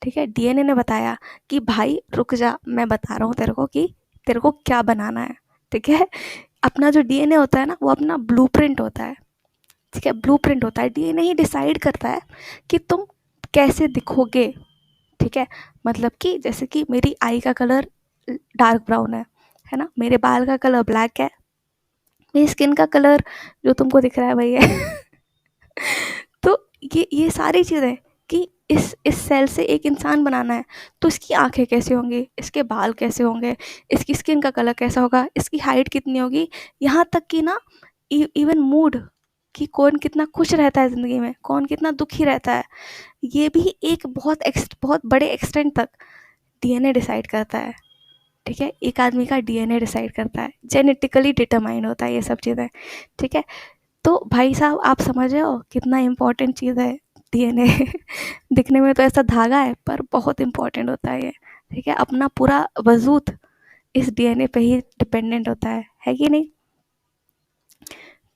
ठीक है? डीएनए ने बताया कि भाई रुक जा, मैं बता रहा हूँ तेरे को कि तेरे को क्या बनाना है, ठीक है। अपना जो डीएनए होता है ना, वो अपना ब्लूप्रिंट होता है, ठीक है, ब्लूप्रिंट होता है। डीएनए ही डिसाइड करता है कि तुम कैसे दिखोगे, ठीक है। मतलब कि जैसे कि मेरी आई का कलर डार्क ब्राउन है ना, मेरे बाल का कलर ब्लैक है, मेरी स्किन का कलर जो तुमको दिख रहा है वही है। तो ये सारी चीज़ें कि इस सेल से एक इंसान बनाना है, तो इसकी आंखें कैसे होंगी, इसके बाल कैसे होंगे, इसकी स्किन का कलर कैसा होगा, इसकी हाइट कितनी होगी, यहाँ तक कि ना इवन मूड, कि कौन कितना खुश रहता है ज़िंदगी में, कौन कितना दुखी रहता है, ये भी एक बहुत बड़े एक्सटेंट तक डीएनए डिसाइड करता है, ठीक है। एक आदमी का डीएनए डिसाइड करता है, जेनेटिकली डिटरमाइंड होता है ये सब चीज़ें, ठीक है। तो भाई साहब आप समझ रहे हो कितना इम्पोर्टेंट चीज़ है डीएनए। दिखने में तो ऐसा धागा है, पर बहुत इम्पोर्टेंट होता है ये, ठीक है। अपना पूरा वजूद इस डीएनए पे ही डिपेंडेंट होता है कि नहीं।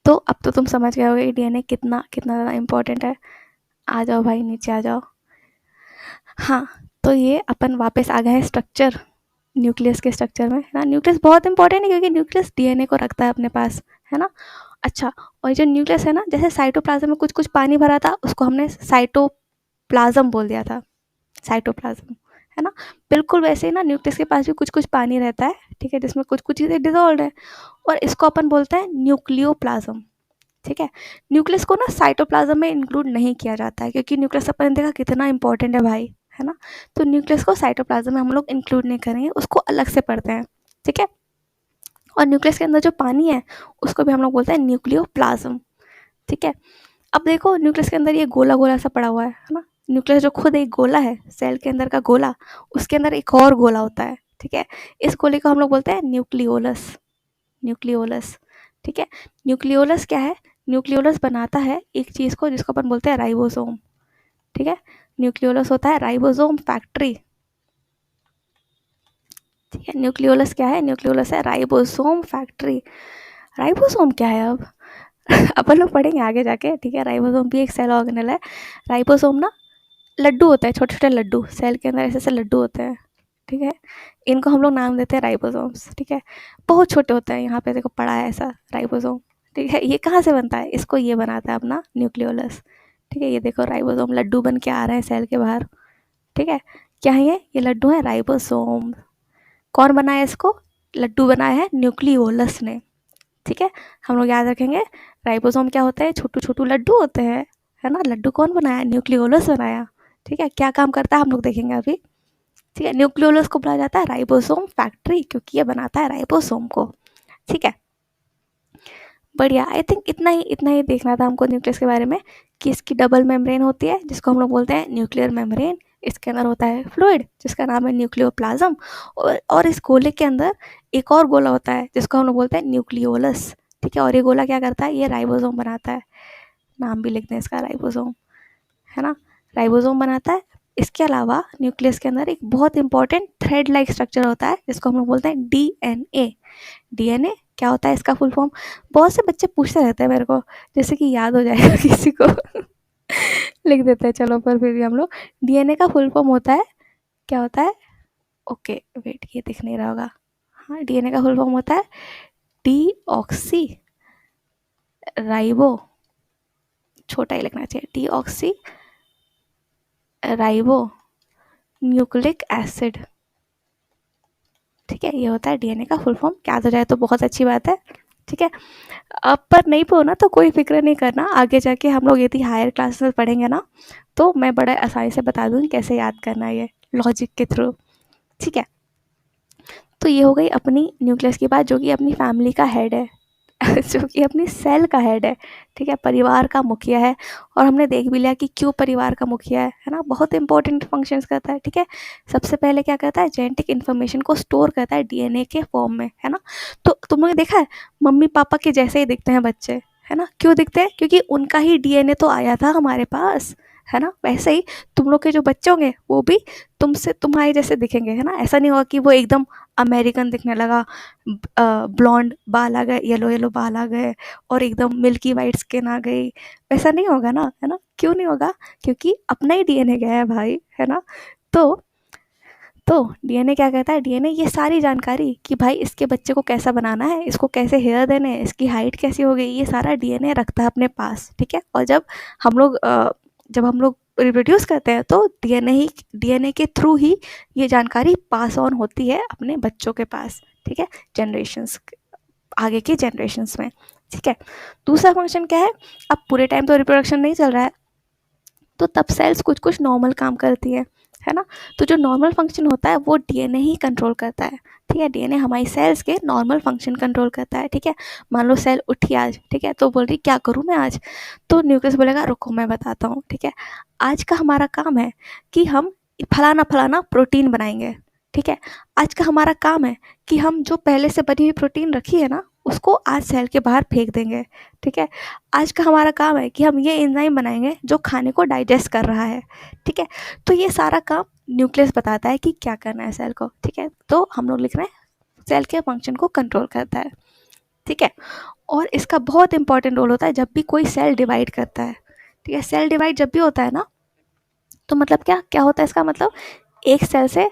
तो अब तो तुम समझ गए होगे डीएनए कितना कितना ज़्यादा इम्पोर्टेंट है। आ जाओ भाई, नीचे आ जाओ। हाँ, तो ये अपन वापस आ गए हैं स्ट्रक्चर, न्यूक्लियस के स्ट्रक्चर में, है ना। न्यूक्लियस बहुत इंपॉर्टेंट है क्योंकि न्यूक्लियस डीएनए को रखता है अपने पास, है ना। अच्छा, और जो न्यूक्लियस है ना, जैसे साइटोप्लाज्म में कुछ कुछ पानी भरा था, उसको हमने साइटोप्लाज्म बोल दिया था, साइटोप्लाज्म, है ना। बिल्कुल वैसे ही ना न्यूक्लियस के पास भी कुछ कुछ पानी रहता है, ठीक है, जिसमें कुछ कुछ चीज़ें डिजॉल्व है, और इसको अपन बोलते हैं न्यूक्लियोप्लाज्म, ठीक है। न्यूक्लियस को ना साइटोप्लाज्म में इंक्लूड नहीं किया जाता है क्योंकि न्यूक्लियस अपन ने देखा कितना इंपॉर्टेंट है भाई, है ना। तो न्यूक्लियस को साइटोप्लाज्म में हम लोग इंक्लूड नहीं करेंगे, उसको अलग से पढ़ते हैं, ठीक है। और न्यूक्लियस के अंदर जो पानी है उसको भी हम लोग बोलते हैं न्यूक्लियोप्लाज्म, ठीक है। अब देखो न्यूक्लियस के अंदर ये गोला गोला सा पड़ा हुआ है ना। न्यूक्लियस जो खुद एक गोला है, सेल के अंदर का गोला, उसके अंदर एक और गोला होता है, ठीक है। इस गोले को हम लोग बोलते हैं न्यूक्लियोलस, न्यूक्लियोलस, ठीक है। न्यूक्लियोलस क्या है, न्यूक्लियोलस बनाता है एक चीज़ को जिसको अपन बोलते हैं राइबोसोम, ठीक है। न्यूक्लियोलस होता है राइबोसोम फैक्ट्री, ठीक है। न्यूक्लियोलस क्या है, न्यूक्लियोलस है राइबोसोम फैक्ट्री। राइबोसोम क्या है अब, अपन लोग पढ़ेंगे आगे जाके, ठीक है। राइबोसोम भी एक सेल ऑर्गेनल है। राइबोसोम ना लड्डू होता है, छोटे छोटे लड्डू, सेल के अंदर ऐसे ऐसे लड्डू होते हैं, ठीक है। इनको हम लोग नाम देते हैं राइबोसोम्स, ठीक है। बहुत छोटे होते हैं, यहाँ पे देखो पड़ा है ऐसा राइबोसोम, ठीक है। ये कहाँ से बनता है, इसको ये बनाता है अपना न्यूक्लियोलस, ठीक है। ये देखो राइबोसोम लड्डू बन के आ रहे हैं सेल के बाहर, ठीक है। क्या है ये लड्डू है राइबोसोम। कौन बनाया इसको, लड्डू बनाया है न्यूक्लियोलस ने, ठीक है। हम लोग याद रखेंगे राइबोसोम क्या होता है, छोटू छोटू लड्डू होते हैं, है ना। लड्डू कौन बनाया, न्यूक्लियोलस बनाया, ठीक है। क्या काम करता है हम लोग देखेंगे अभी, ठीक है। न्यूक्लियोलस को बोला जाता है राइबोसोम फैक्ट्री क्योंकि ये बनाता है राइबोसोम को, ठीक है। बढ़िया, आई थिंक इतना ही देखना था हमको न्यूक्लियस के बारे में, कि इसकी डबल मेम्ब्रेन होती है जिसको हम लोग बोलते हैं न्यूक्लियर मेम्ब्रेन। इसके अंदर होता है फ्लूइड जिसका नाम है न्यूक्लियोप्लाज्म, और इस गोले के अंदर एक और गोला होता है जिसको हम लोग बोलते हैं न्यूक्लियोलस, ठीक है। और ये गोला क्या करता है, ये राइबोसोम बनाता है, नाम भी लिख दें इसका राइबोसोम, है ना। राइबोसोम बनाता है। इसके अलावा न्यूक्लियस के अंदर एक बहुत इंपॉर्टेंट थ्रेड लाइक स्ट्रक्चर होता है जिसको हम लोग बोलते हैं डीएनए। डीएनए क्या होता है, इसका फुल फॉर्म बहुत से बच्चे पूछते रहते हैं मेरे को, जैसे कि याद हो जाएगा किसी को। लिख देते हैं चलो, पर फिर भी हम लोग, डीएनए का फुल फॉर्म होता है, क्या होता है, ओके वेट ये दिख नहीं रहा होगा, हाँ डीएनए का फुल फॉर्म होता है डीऑक्सी राइबो, छोटा ही लिखना चाहिए, डीऑक्सी राइबो न्यूक्लिक एसिड, ठीक है। ये होता है डीएनए का फुल फॉर्म, याद हो जाए तो बहुत अच्छी बात है, ठीक है। अब पर नहीं पो ना तो कोई फिक्र नहीं करना, आगे जाके हम लोग यदि हायर क्लासेस में पढ़ेंगे ना, तो मैं बड़ा आसानी से बता दूँगी कैसे याद करना है ये लॉजिक के थ्रू, ठीक है। तो ये हो गई अपनी न्यूक्लियस की बात, जो कि अपनी फैमिली का हेड है। जो कि अपनी सेल का हेड है, ठीक है, परिवार का मुखिया है। और हमने देख भी लिया कि क्यों परिवार का मुखिया है ना, बहुत इंपॉर्टेंट फंक्शंस करता है, ठीक है। सबसे पहले क्या करता है, जेनेटिक इन्फॉर्मेशन को स्टोर करता है डीएनए के फॉर्म में, है ना। तो तुम लोगों ने देखा है मम्मी पापा के जैसे ही दिखते हैं बच्चे, है ना। क्यों दिखते हैं, क्योंकि उनका ही डीएनए तो आया था हमारे पास, है ना। वैसे ही तुम लोग के जो बच्चे होंगे वो भी तुमसे तुम्हारे जैसे दिखेंगे, है ना। ऐसा नहीं होगा कि वो एकदम अमेरिकन दिखने लगा, ब्लॉन्ड बाल आ गए, येलो येलो बाल आ गए, और एकदम मिल्की वाइट स्किन आ गई, वैसा नहीं होगा ना, है ना। क्यों नहीं होगा, क्योंकि अपना ही डीएनए गया है भाई, है ना। तो तो डीएनए क्या कहता है, डीएनए ये सारी जानकारी कि भाई इसके बच्चे को कैसा बनाना है, इसको कैसे हेयर देने हैं, इसकी हाइट कैसी हो गई, ये सारा डीएनए रखता है अपने पास, ठीक है। और जब हम लोग रिप्रोड्यूस करते हैं तो डीएनए के थ्रू ही ये जानकारी पास ऑन होती है अपने बच्चों के पास, ठीक है, जनरेशंस, आगे के जनरेशंस में, ठीक है। दूसरा फंक्शन क्या है, अब पूरे टाइम तो रिप्रोडक्शन नहीं चल रहा है, तो तब सेल्स कुछ कुछ नॉर्मल काम करती है ना। तो जो नॉर्मल फंक्शन होता है वो डीएनए ही कंट्रोल करता है, ठीक है। डीएनए हमारी सेल्स के नॉर्मल फंक्शन कंट्रोल करता है, ठीक है। मान लो सेल उठी आज, ठीक है, तो बोल रही क्या करूँ मैं आज, तो न्यूक्लियस बोलेगा रुको मैं बताता हूँ, ठीक है। आज का हमारा काम है कि हम फलाना फलाना प्रोटीन बनाएंगे, ठीक है। आज का हमारा काम है कि हम जो पहले से बनी हुई प्रोटीन रखी है ना उसको आज सेल के बाहर फेंक देंगे, ठीक है। आज का हमारा काम है कि हम ये एंजाइम बनाएंगे जो खाने को डाइजेस्ट कर रहा है, ठीक है। तो ये सारा काम न्यूक्लियस बताता है कि क्या करना है सेल को, ठीक है। तो हम लोग लिख रहे हैं सेल के फंक्शन को कंट्रोल करता है, ठीक है। और इसका बहुत इंपॉर्टेंट रोल होता है जब भी कोई सेल डिवाइड करता है, ठीक है। सेल डिवाइड जब भी होता है ना तो मतलब क्या क्या होता है, इसका मतलब एक सेल से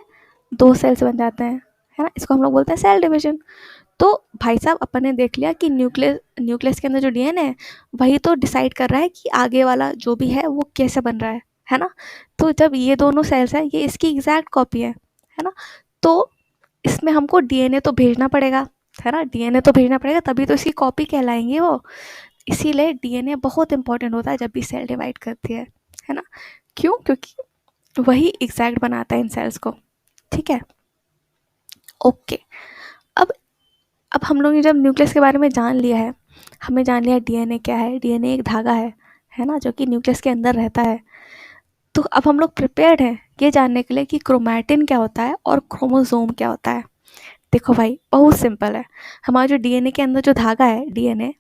दो सेल्स बन जाते हैं, है ना। इसको हम लोग बोलते हैं सेल डिवीजन। तो भाई साहब अपन ने देख लिया कि न्यूक्लियस के अंदर जो डीएनए है वही तो डिसाइड कर रहा है कि आगे वाला जो भी है वो कैसे बन रहा है ना। तो जब ये दोनों सेल्स हैं ये इसकी एग्जैक्ट कॉपी है ना। तो इसमें हमको डीएनए तो भेजना पड़ेगा, है ना, डीएनए तो भेजना पड़ेगा तभी तो इसकी कॉपी कहलाएंगे वो। इसीलिए डीएनए बहुत इंपॉर्टेंट होता है जब भी सेल डिवाइड करती है ना। क्यों, क्योंकि वही एग्जैक्ट बनाता है इन सेल्स को, ठीक है। ओके, अब हम लोग ने जब न्यूक्लियस के बारे में जान लिया है, हमें जान लिया डीएनए क्या है, डीएनए एक धागा है ना, जो कि न्यूक्लियस के अंदर रहता है। तो अब हम लोग प्रिपेयर्ड हैं ये जानने के लिए कि क्रोमैटिन क्या होता है और क्रोमोसोम क्या होता है। देखो भाई बहुत सिंपल है, हमारा जो डीएनए के अंदर जो धागा है डीएनए,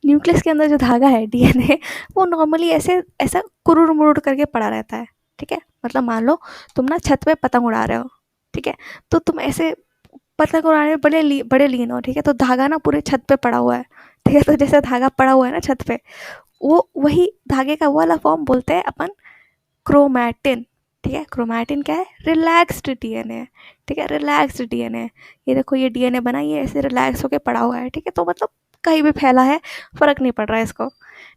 न्यूक्लियस के अंदर जो धागा है डीएनए वो नॉर्मली ऐसे ऐसा कुरुड़ मुरुड़ करके पड़ा रहता है, ठीक है। मतलब मान लो तुम ना छत पे पतंग उड़ा रहे हो, ठीक है, तो तुम ऐसे पतंग उड़ाने में बड़े लीन हो, ठीक है, तो धागा ना पूरे छत पे पड़ा हुआ है, ठीक है। तो जैसे धागा पड़ा हुआ है ना छत पे, वो वही धागे का वो वाला फॉर्म बोलते हैं अपन क्रोमैटिन, ठीक है। क्रोमैटिन क्या है, रिलैक्स्ड डीएनए, ठीक है, रिलैक्स्ड डीएनए। ये देखो ये डीएनए बना, ये ऐसे रिलैक्स होके पड़ा हुआ है, ठीक है। तो मतलब कहीं भी फैला है, फर्क नहीं पड़ रहा है इसको,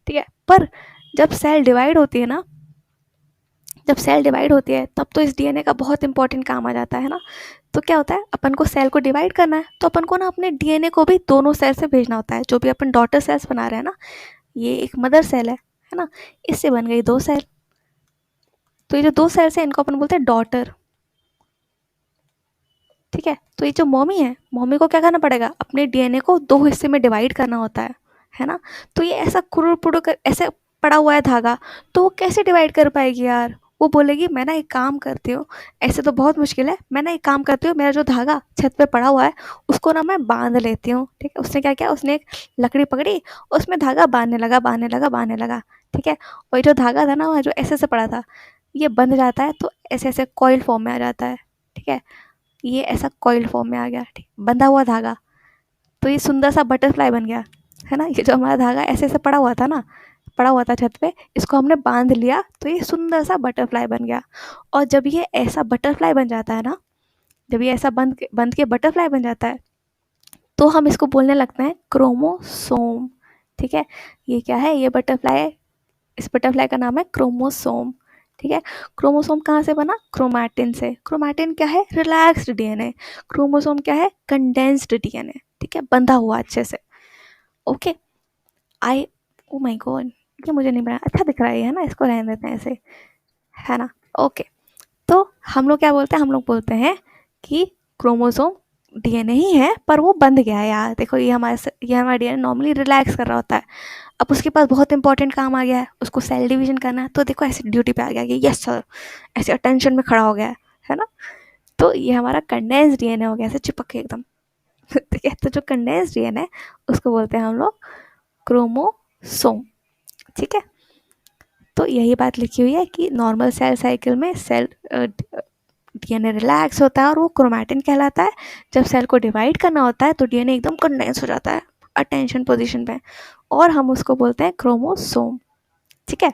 ठीक है। पर जब सेल डिवाइड होती है ना, जब सेल डिवाइड होती है तब तो इस डीएनए का बहुत इंपॉर्टेंट काम आ जाता है ना। तो क्या होता है, अपन को सेल को डिवाइड करना है तो अपन को ना अपने डीएनए को भी दोनों सेल से भेजना होता है। जो भी अपन डॉटर सेल्स बना रहे हैं ना, ये एक मदर सेल है ना, इससे बन गई दो सेल। तो ये जो दो सेल्स है इनको अपन बोलते हैं डॉटर, ठीक है। तो ये जो मॉमी है, मॉमी को क्या करना पड़ेगा, अपने डीएनए को दो हिस्से में डिवाइड करना होता है ना। तो ये ऐसा कुरुड़ पुरुड़ कर ऐसे पड़ा हुआ है धागा, तो वो कैसे डिवाइड कर पाएगी यार। वो बोलेगी मैं ना एक काम करती हूँ, ऐसे तो बहुत मुश्किल है, मैं ना एक काम करती हूँ, मेरा जो धागा छत पे पड़ा हुआ है उसको ना मैं बांध लेती हूँ, ठीक है। उसने क्या किया, उसने एक लकड़ी पकड़ी, उसमें धागा बांधने लगा, ठीक है। और ये जो धागा था ना वहाँ जो ऐसे पड़ा था, ये बंध जाता है तो ऐसे ऐसे कॉइल फॉर्म में आ जाता है, ठीक है। ये ऐसा कॉइल फॉर्म में आ गया, ठीक, बंधा हुआ धागा, तो ये सुंदर सा बटरफ्लाई बन गया, है ना। ये जो हमारा धागा ऐसे ऐसे पड़ा हुआ था ना, पड़ा हुआ था छत पे, इसको हमने बांध लिया तो ये सुंदर सा बटरफ्लाई बन गया। और जब ये ऐसा बटरफ्लाई बन जाता है ना, जब ये ऐसा बंध के बटरफ्लाई बन जाता है तो हम इसको बोलने लगते हैं क्रोमोसोम, ठीक है। ये क्या है, ये बटरफ्लाई, इस बटरफ्लाई का नाम है क्रोमोसोम, ठीक है। क्रोमोसोम कहाँ से बना, क्रोमैटिन से। क्रोमैटिन क्या है, रिलैक्स्ड डीएनए। क्रोमोसोम क्या है, कंडेंस्ड डीएनए, ठीक है, बंधा हुआ अच्छे से। Okay, I oh my God, ये मुझे नहीं बना अच्छा दिख रहा है ना, इसको रहने देते हैं ऐसे, है ना। ओके, तो हम लोग क्या बोलते हैं, हम लोग बोलते हैं कि क्रोमोसोम डीएनए ही है पर वो बंध गया है यार। देखो ये हमारा डीएनए नॉर्मली रिलैक्स कर रहा होता है, अब उसके पास बहुत इंपॉर्टेंट काम आ गया है, उसको सेल डिवीजन करना है, तो देखो ऐसे ड्यूटी पे आ गया कि यस सर, ऐसे अटेंशन में खड़ा हो गया है ना। तो ये हमारा कंडेंस डीएनए हो गया ऐसे चिपक के एकदम ठीक है। तो जो कंडेंस डीएनए उसको बोलते हैं हम लोग क्रोमोसोम, ठीक है। तो यही बात लिखी हुई है कि नॉर्मल सेल साइकिल में सेल डीएनए रिलैक्स होता है और वो क्रोमैटिन कहलाता है। जब सेल को डिवाइड करना होता है तो डीएनए एकदम कंडेंस हो जाता है अटेंशन पोजीशन पे, और हम उसको बोलते हैं क्रोमोसोम, ठीक है।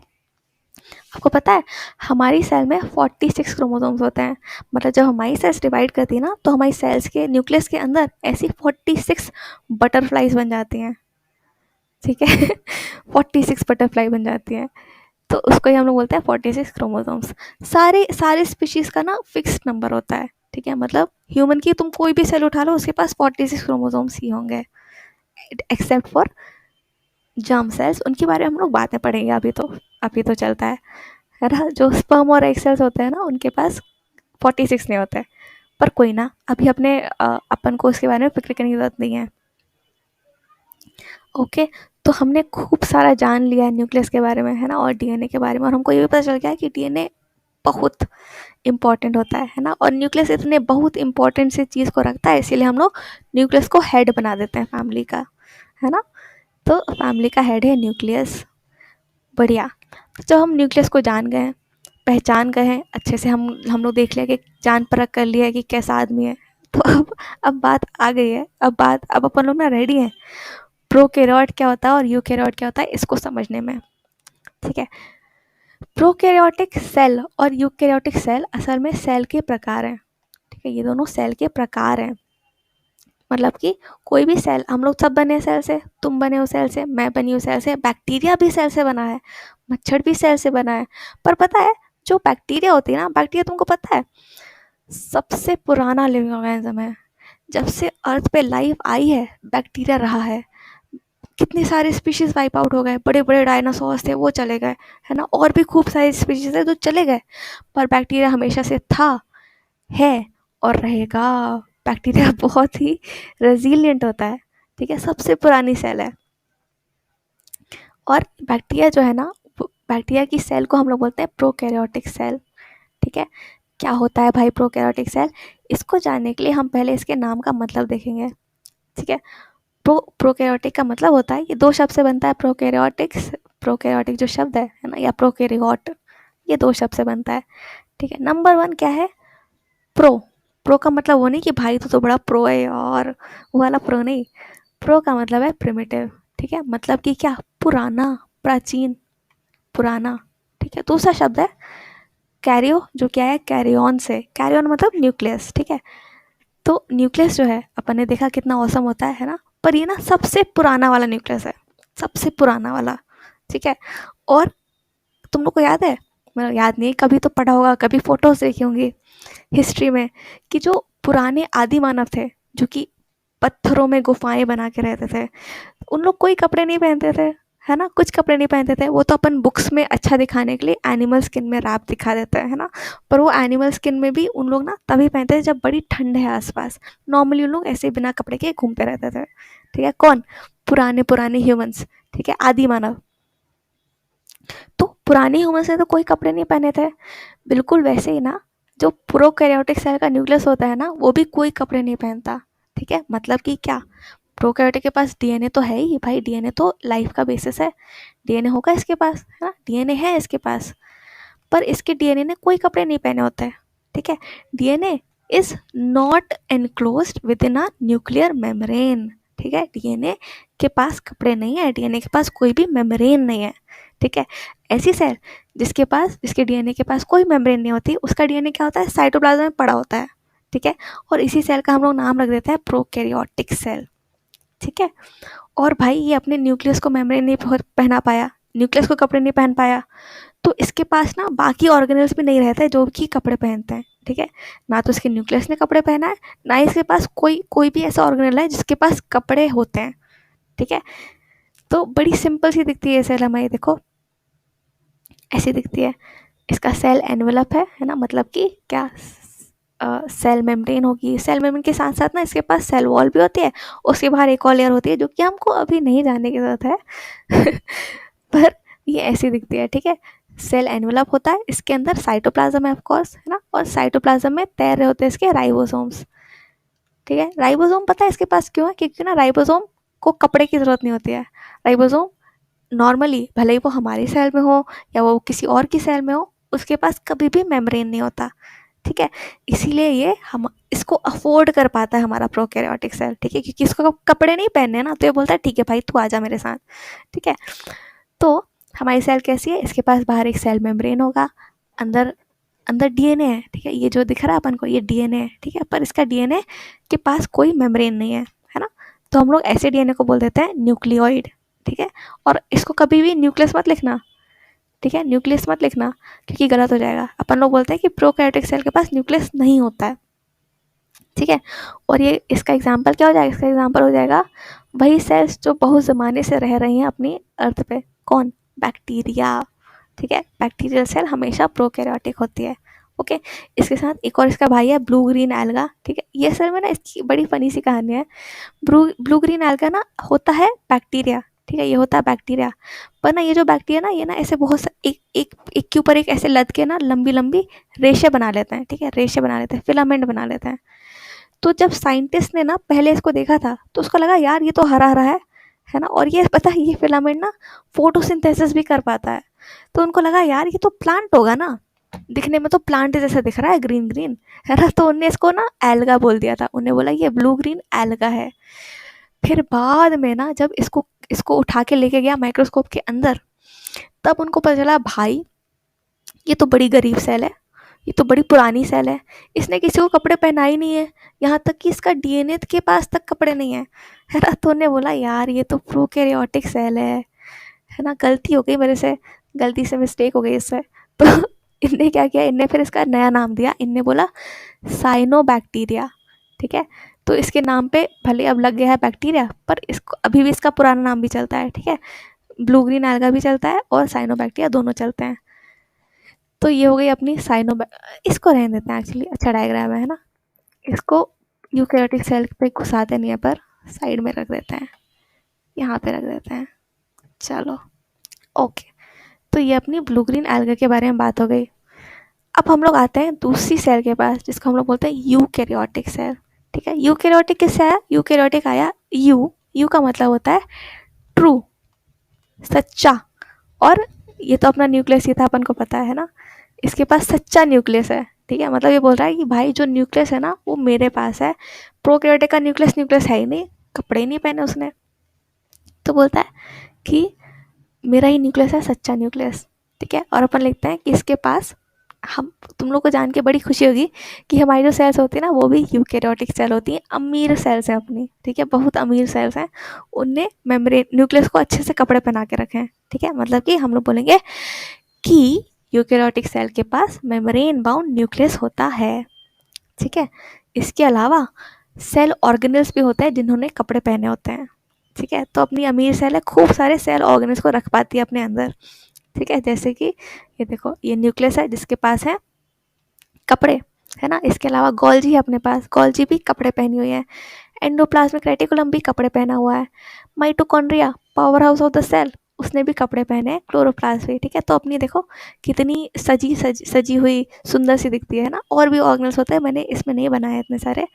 आपको पता है हमारी सेल में 46 क्रोमोसोम्स होते हैं। मतलब जब हमारी सेल्स डिवाइड करती है ना, तो हमारी सेल्स के न्यूक्लियस के अंदर ऐसी 46 बटरफ्लाइज बन जाती हैं, ठीक है। 46 बटरफ्लाई बन जाती हैं, तो उसको ही हम लोग बोलते हैं 46 क्रोमोसोम्स। सारे सारे स्पीशीज़ का ना फिक्स्ड नंबर होता है, ठीक है। मतलब ह्यूमन की तुम कोई भी सेल उठा लो, उसके पास 46 क्रोमोसोम्स ही होंगे, एक्सेप्ट फॉर जर्म सेल्स। उनके बारे में हम लोग बाद में पढ़ेंगे, अभी तो चलता है ना। जो स्पर्म और एग सेल्स होते हैं ना, उनके पास 46 नहीं होते, पर कोई ना, अभी अपन को उसके बारे में फिक्र करने की ज़रूरत नहीं है। ओके, तो हमने खूब सारा जान लिया है न्यूक्लियस के बारे में, है ना, और डीएनए के बारे में, और हमको ये भी पता चल गया है कि डीएनए बहुत इम्पॉर्टेंट होता है ना। और न्यूक्लियस इतने बहुत इम्पॉर्टेंट सी चीज़ को रखता है, इसीलिए हम लोग न्यूक्लियस को हेड बना देते हैं फैमिली का, है ना। तो फैमिली का हेड है न्यूक्लियस। बढ़िया। तो जब हम न्यूक्लियस को जान गए हैं, पहचान गए हैं अच्छे से, हम लोग देख लिया कि जान परख कर लिया है कि कैसा आदमी है, तो अब बात आ गई है, अब अपन लोग ना रेडी हैं प्रोकैरियोट क्या होता है और यूकैरियोट क्या होता है इसको समझने में, ठीक है। प्रोकैरियोटिक सेल और यूकैरियोटिक सेल असल में सेल के प्रकार हैं, ठीक है। ये दोनों सेल के प्रकार हैं। मतलब कि कोई भी सेल, हम लोग सब बने सेल से, तुम बने हो सेल से, मैं बनी हूँ सेल से, बैक्टीरिया भी सेल से बना है, मच्छर भी सेल से बना है। पर पता है जो बैक्टीरिया होती है ना, बैक्टीरिया तुमको पता है सबसे पुराना लिविंग ऑर्गेनिज्म है। जब से अर्थ पे लाइफ आई है, बैक्टीरिया रहा है। कितने सारे स्पीशीज वाइप आउट हो गए, बड़े बड़े डायनासोर्स थे वो चले गए, है ना, और भी खूब सारे स्पीशीज है जो चले गए, पर बैक्टीरिया हमेशा से था, है और रहेगा। बैक्टीरिया बहुत ही रेजिलियंट होता है, ठीक है, सबसे पुरानी सेल है। और बैक्टीरिया जो है ना, बैक्टीरिया की सेल को हम लोग बोलते हैं प्रोकैरियोटिक सेल, ठीक है। क्या होता है भाई प्रोकैरियोटिक सेल, इसको जानने के लिए हम पहले इसके नाम का मतलब देखेंगे, ठीक है। प्रोकैरियोटिक का मतलब होता है, ये दो शब्द से बनता है, प्रोकैरियोटिक जो शब्द है ना, या प्रोकैरियोट, ये दो शब्द से बनता है, ठीक है। नंबर 1 क्या है, प्रो। प्रो का मतलब वो नहीं कि भाई तो बड़ा प्रो है, और वो वाला प्रो नहीं। प्रो का मतलब है प्रिमिटिव, ठीक है, मतलब कि क्या, पुराना, प्राचीन, पुराना, ठीक है। दूसरा शब्द है कैरियो, जो क्या है, कैरियन से, कैरियन मतलब न्यूक्लियस, ठीक है। तो न्यूक्लियस जो है अपन ने देखा कितना औसम होता है ना, पर ये ना सबसे पुराना वाला न्यूक्लियस है, सबसे पुराना वाला, ठीक है। और तुम लोग को याद है, मतलब याद नहीं, कभी तो पढ़ा होगा, कभी फोटोज देखी होंगी हिस्ट्री में, कि जो पुराने आदि मानव थे, जो कि पत्थरों में गुफाएं बना के रहते थे, उन लोग कोई कपड़े नहीं पहनते थे, है ना, कुछ कपड़े नहीं पहनते थे। वो तो अपन बुक्स में अच्छा दिखाने के लिए एनिमल स्किन में रैप दिखा देते हैं, है ना, पर वो एनिमल स्किन में भी उन लोग ना तभी पहनते थे जब बड़ी ठंड है आसपास। नॉर्मली उन लोग ऐसे बिना कपड़े के घूमते रहते थे, ठीक है। कौन, पुराने पुराने ह्यूमंस, ठीक है, आदि मानव। तो पुराने ह्यूमंस ने तो कोई कपड़े नहीं पहने थे, बिल्कुल वैसे ही ना जो प्रोकैरियोटिक सेल का न्यूक्लियस होता है ना, वो भी कोई कपड़े नहीं पहनता, ठीक है। मतलब कि क्या, प्रोकैरियोटिक के पास डीएनए तो है ही भाई, डीएनए तो लाइफ का बेसिस है, डीएनए होगा इसके पास, है ना, डीएनए है इसके पास, पर इसके डीएनए ने कोई कपड़े नहीं पहने होते हैं, ठीक है। DNA is not enclosed with in a nuclear membrane, ठीक है। डीएनए के पास कपड़े नहीं है, डीएनए के पास कोई भी मेम्ब्रेन नहीं है, ठीक है। ऐसी सेल जिसके डीएनए के पास कोई मेम्ब्रेन नहीं होती, उसका डीएनए क्या होता है, साइटोप्लाज्म में पड़ा होता है, ठीक है। और इसी सेल का हम लोग नाम रख देते हैं प्रोकैरियोटिक सेल, ठीक है। और भाई ये अपने न्यूक्लियस को मेम्ब्रेन नहीं पहना पाया, न्यूक्लियस को कपड़े नहीं पहन पाया, तो इसके पास ना बाकी ऑर्गेनल्स भी नहीं रहते जो कि कपड़े पहनते हैं, ठीक है। ना तो इसके न्यूक्लियस ने कपड़े पहना है, ना ही इसके पास कोई भी ऐसा ऑर्गेनल है जिसके पास कपड़े होते हैं, ठीक है। तो बड़ी सिंपल सी दिखती है सेल हमारी, देखो ऐसी दिखती है। इसका सेल एनवेलप है ना, मतलब कि क्या, सेल मेम्ब्रेन होगी, सेल मेम्ब्रेन के साथ साथ ना इसके पास सेल वॉल भी होती है, उसके बाहर एक और लेयर होती है जो कि हमको अभी नहीं जानने की ज़रूरत है पर ये ऐसी दिखती है, ठीक है। सेल एनवेलप होता है, इसके अंदर साइटोप्लाज्म है ऑफ कोर्स, है ना, और साइटोप्लाज्म में तैर रहे होते हैं इसके राइबोसोम्स, ठीक है। राइबोसोम पता है इसके पास क्यों है, क्योंकि ना राइबोसोम को कपड़े की ज़रूरत नहीं होती है। राइबोसोम नॉर्मली भले ही वो हमारी सेल में हो या वो किसी और की सेल में हो, उसके पास कभी भी मेम्ब्रेन नहीं होता, ठीक है। इसीलिए ये हम इसको अफोर्ड कर पाता है हमारा प्रोकैरियोटिक सेल, ठीक है, क्योंकि इसको कपड़े नहीं पहनने हैं ना, तो ये बोलता है ठीक है भाई तू आजा मेरे साथ, ठीक है। तो हमारी सेल कैसी है, इसके पास बाहर एक सेल मेम्ब्रेन होगा, अंदर अंदर डीएनए है, ठीक है, ये जो दिख रहा है अपन को ये डीएनए है, ठीक है, पर इसका डीएनए के पास कोई मेम्ब्रेन नहीं है ना। तो हम लोग ऐसे डीएनए को बोल देते हैं न्यूक्लियोइड, ठीक है। और इसको कभी भी न्यूक्लियस मत लिखना, ठीक है, न्यूक्लियस मत लिखना क्योंकि गलत हो जाएगा। अपन लोग बोलते हैं कि प्रोकैरियोटिक सेल के पास न्यूक्लियस नहीं होता है, ठीक है। और ये इसका एग्जाम्पल क्या हो जाएगा, इसका एग्जाम्पल हो जाएगा वही सेल्स जो बहुत ज़माने से रह रही हैं अपनी अर्थ पे, कौन, बैक्टीरिया, ठीक है। बैक्टीरियल सेल हमेशा प्रोकैरियोटिक होती है, ओके। इसके साथ एक और इसका भाई है ब्लू ग्रीन एल्गा, ठीक है। ये असल में ना इसकी बड़ी फनी सी कहानी है। ब्लू ग्रीन एल्गा ना होता है बैक्टीरिया, ठीक है, ये होता है बैक्टीरिया। पर ना ये जो बैक्टीरिया ना ये ना ऐसे बहुत एक एक एक के ऊपर एक ऐसे लद के ना लंबी लंबी रेशे बना लेते हैं, ठीक है, रेशे बना लेते हैं, फिलामेंट बना लेते हैं। तो जब साइंटिस्ट ने ना पहले इसको देखा था तो उसको लगा यार ये तो हरा हरा है ना, और ये पता है ये फिलामेंट ना फोटोसिंथेसिस भी कर पाता है। तो उनको लगा यार ये तो प्लांट होगा ना, दिखने में तो प्लांट जैसा दिख रहा है, ग्रीन ग्रीन, है ना। तो उनने इसको ना एल्गा बोल दिया था, उन्हें बोला ये ब्लू ग्रीन एल्गा है। फिर बाद में ना जब इसको इसको उठा के लेके गया माइक्रोस्कोप के अंदर, तब उनको पता चला भाई ये तो बड़ी गरीब सेल है, ये तो बड़ी पुरानी सेल है, इसने किसी को कपड़े पहनाए ही नहीं है, यहाँ तक कि इसका डीएनए के पास तक कपड़े नहीं है ना। तो उन्हें बोला यार ये तो प्रोकैरियोटिक सेल है ना, गलती हो गई मेरे से, गलती से मिस्टेक हो गई इससे। तो इनने क्या किया, इनने फिर इसका नया नाम दिया, इनने बोला साइनोबैक्टीरिया, ठीक है। तो इसके नाम पे भले अब लग गया है बैक्टीरिया, पर इसको अभी भी इसका पुराना नाम भी चलता है, ठीक है। ब्लू ग्रीन एल्गा भी चलता है और साइनोबैक्टीरिया दोनों चलते हैं। तो ये हो गई अपनी इसको रहने देते हैं, एक्चुअली अच्छा डायग्राम है ना। इसको यूकैरियोटिक सेल पे घुसाते नहीं है, पर साइड में रख देते हैं, यहाँ पे रख देते हैं, चलो ओके। तो ये अपनी ब्लू ग्रीन एल्गा के बारे में बात हो गई। अब हम लोग आते हैं दूसरी सेल के पास जिसको हम लोग बोलते हैं यूकैरियोटिक सेल, ठीक है। यूकैरियोटिक किससे आया, यूकैरियोटिक आया यू का मतलब होता है ट्रू, सच्चा। और ये तो अपना न्यूक्लियस ये था अपन को पता है ना, इसके पास सच्चा न्यूक्लियस है, ठीक है। मतलब ये बोल रहा है कि भाई जो न्यूक्लियस है ना वो मेरे पास है। प्रोकैरियोटिक का न्यूक्लियस है ही नहीं, कपड़े ही नहीं पहने उसने, तो बोलता है कि मेरा ही न्यूक्लियस है, सच्चा न्यूक्लियस, ठीक है। और अपन लिखते हैं कि इसके पास, हम तुम लोग को जान के बड़ी खुशी होगी कि हमारी जो सेल्स होती है ना वो भी यूकैरियोटिक सेल होती हैं, अमीर सेल्स हैं अपनी, ठीक है, बहुत अमीर सेल्स हैं। उनने मेम्ब्रेन न्यूक्लियस को अच्छे से कपड़े पहना के रखे हैं, ठीक है। मतलब कि हम लोग बोलेंगे कि यूकैरियोटिक सेल के पास मेम्ब्रेन बाउंड न्यूक्लियस होता है, ठीक है। इसके अलावा सेल ऑर्गेनल्स भी होते हैं जिन्होंने कपड़े पहने होते हैं, ठीक है। तो अपनी अमीर सेल है, खूब सारे सेल ऑर्गेनल्स को रख पाती है अपने अंदर, ठीक है। जैसे कि ये देखो ये न्यूक्लियस है जिसके पास है कपड़े, है ना। इसके अलावा गोल्जी है अपने पास, गोल्जी भी कपड़े पहनी हुई है। एंडोप्लाज्मिक रेटिकुलम भी कपड़े पहना हुआ है। Mitochondria power house of the cell, उसने भी कपड़े पहने हैं। क्लोरोप्लास्ट भी, ठीक है। तो अपनी देखो कितनी सजी हुई सुंदर सी दिखती है ना। और भी ऑर्गेनल्स होते हैं, मैंने इसमें नहीं बनाए इतने सारे,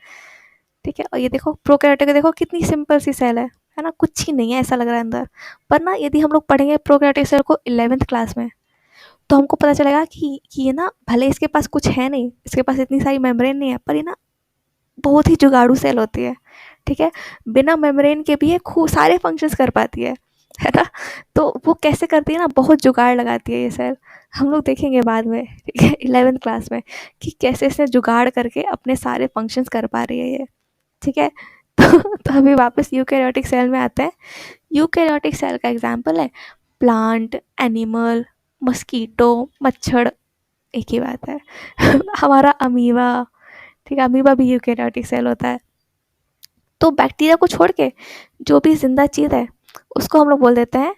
ठीक है। और ये देखो प्रोकैरियोटिक देखो कितनी सिंपल सी सेल है ना, कुछ ही नहीं है ऐसा लग रहा है अंदर। पर ना यदि हम लोग पढ़ेंगे प्रोकैरियोटिक सेल को 11th क्लास में, तो हमको पता चलेगा कि ये ना भले इसके पास कुछ है नहीं, इसके पास इतनी सारी मेम्ब्रेन नहीं है, पर ये ना बहुत ही जुगाड़ू सेल होती है, ठीक है। बिना मेम्ब्रेन के भी ये खूब सारे फंक्शंस कर पाती है ना। तो वो कैसे करती है ना, बहुत जुगाड़ लगाती है ये सेल, हम लोग देखेंगे बाद में, ठीक है, 11th क्लास में, कि कैसे इसने जुगाड़ करके अपने सारे फंक्शंस कर पा रही है ये, ठीक है। तो अभी वापस यूकैरियोटिक सेल में आते हैं। यूकैरियोटिक सेल का एग्जाम्पल है प्लांट, एनिमल, मस्कीटो, मच्छर, एक ही बात है। हमारा अमीबा, ठीक है, अमीबा भी यूकैरियोटिक सेल होता है। तो बैक्टीरिया को छोड़ के जो भी जिंदा चीज़ है उसको हम लोग बोल देते हैं,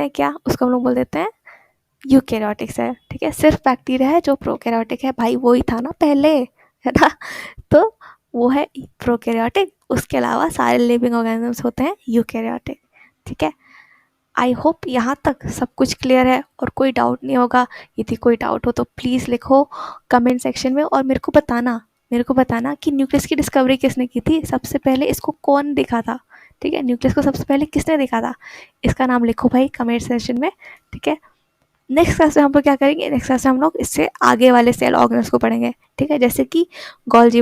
क्या, उसको हम लोग बोल देते हैं यूकैरियोटिक सेल, ठीक है। सिर्फ बैक्टीरिया है जो प्रोकैरियोटिक है, भाई वही था ना पहले, है ना। तो वो है प्रोकैरियोटिक, उसके अलावा सारे लिविंग ऑर्गेनिजम्स होते हैं यूकैरियोटिक, ठीक है। आई होप यहाँ तक सब कुछ क्लियर है और कोई डाउट नहीं होगा। यदि कोई डाउट हो तो प्लीज़ लिखो कमेंट सेक्शन में, और मेरे को बताना कि न्यूक्लियस की डिस्कवरी किसने की थी, सबसे पहले इसको कौन देखा था, ठीक है। न्यूक्लियस को सबसे पहले किसने देखा था, इसका नाम लिखो भाई कमेंट सेक्शन में, ठीक है। नेक्स्ट क्लास में हम लोग क्या करेंगे, नेक्स्ट क्लास में हम लोग इससे आगे वाले सेल ऑर्गेनल्स को पढ़ेंगे, ठीक है। जैसे कि गोल्जी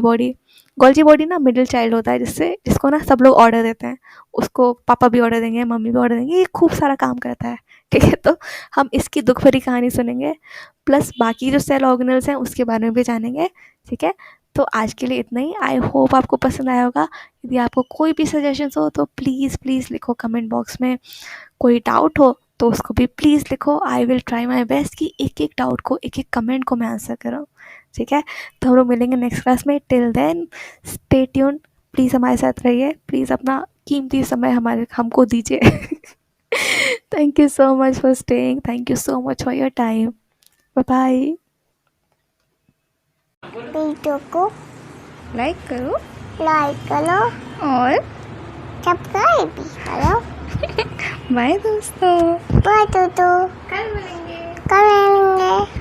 बॉडी ना मिडिल चाइल्ड होता है, जिसको ना सब लोग ऑर्डर देते हैं, उसको पापा भी ऑर्डर देंगे, मम्मी भी ऑर्डर देंगे, ये खूब सारा काम करता है, ठीक है, तो हम इसकी दुख भरी कहानी सुनेंगे, प्लस बाकी जो सेल ऑर्गेनल्स हैं उसके बारे में भी जानेंगे। ठीक है, तो आज के लिए इतना ही। आई होप आपको पसंद आया होगा। यदि आपको कोई भी सजेशंस हो तो प्लीज़ प्लीज़ लिखो कमेंट बॉक्स में। कोई डाउट हो तो उसको भी प्लीज़ लिखो। I will try my best कि एक एक डाउट को, एक एक कमेंट को मैं आंसर करूँ। ठीक है, तो हम लोग मिलेंगे नेक्स्ट क्लास में। Till then stay tune. Please हमारे साथ रहिए, प्लीज़ अपना कीमती समय हमको दीजिए। Thank you so much for staying, thank you so much for your time. Bye bye. Video को लाइक करो लाइक करो और सब्सक्राइब भी करो। बाय दोस्तों। बाय दोस्तों, कल मिलेंगे। कल मिलेंगे।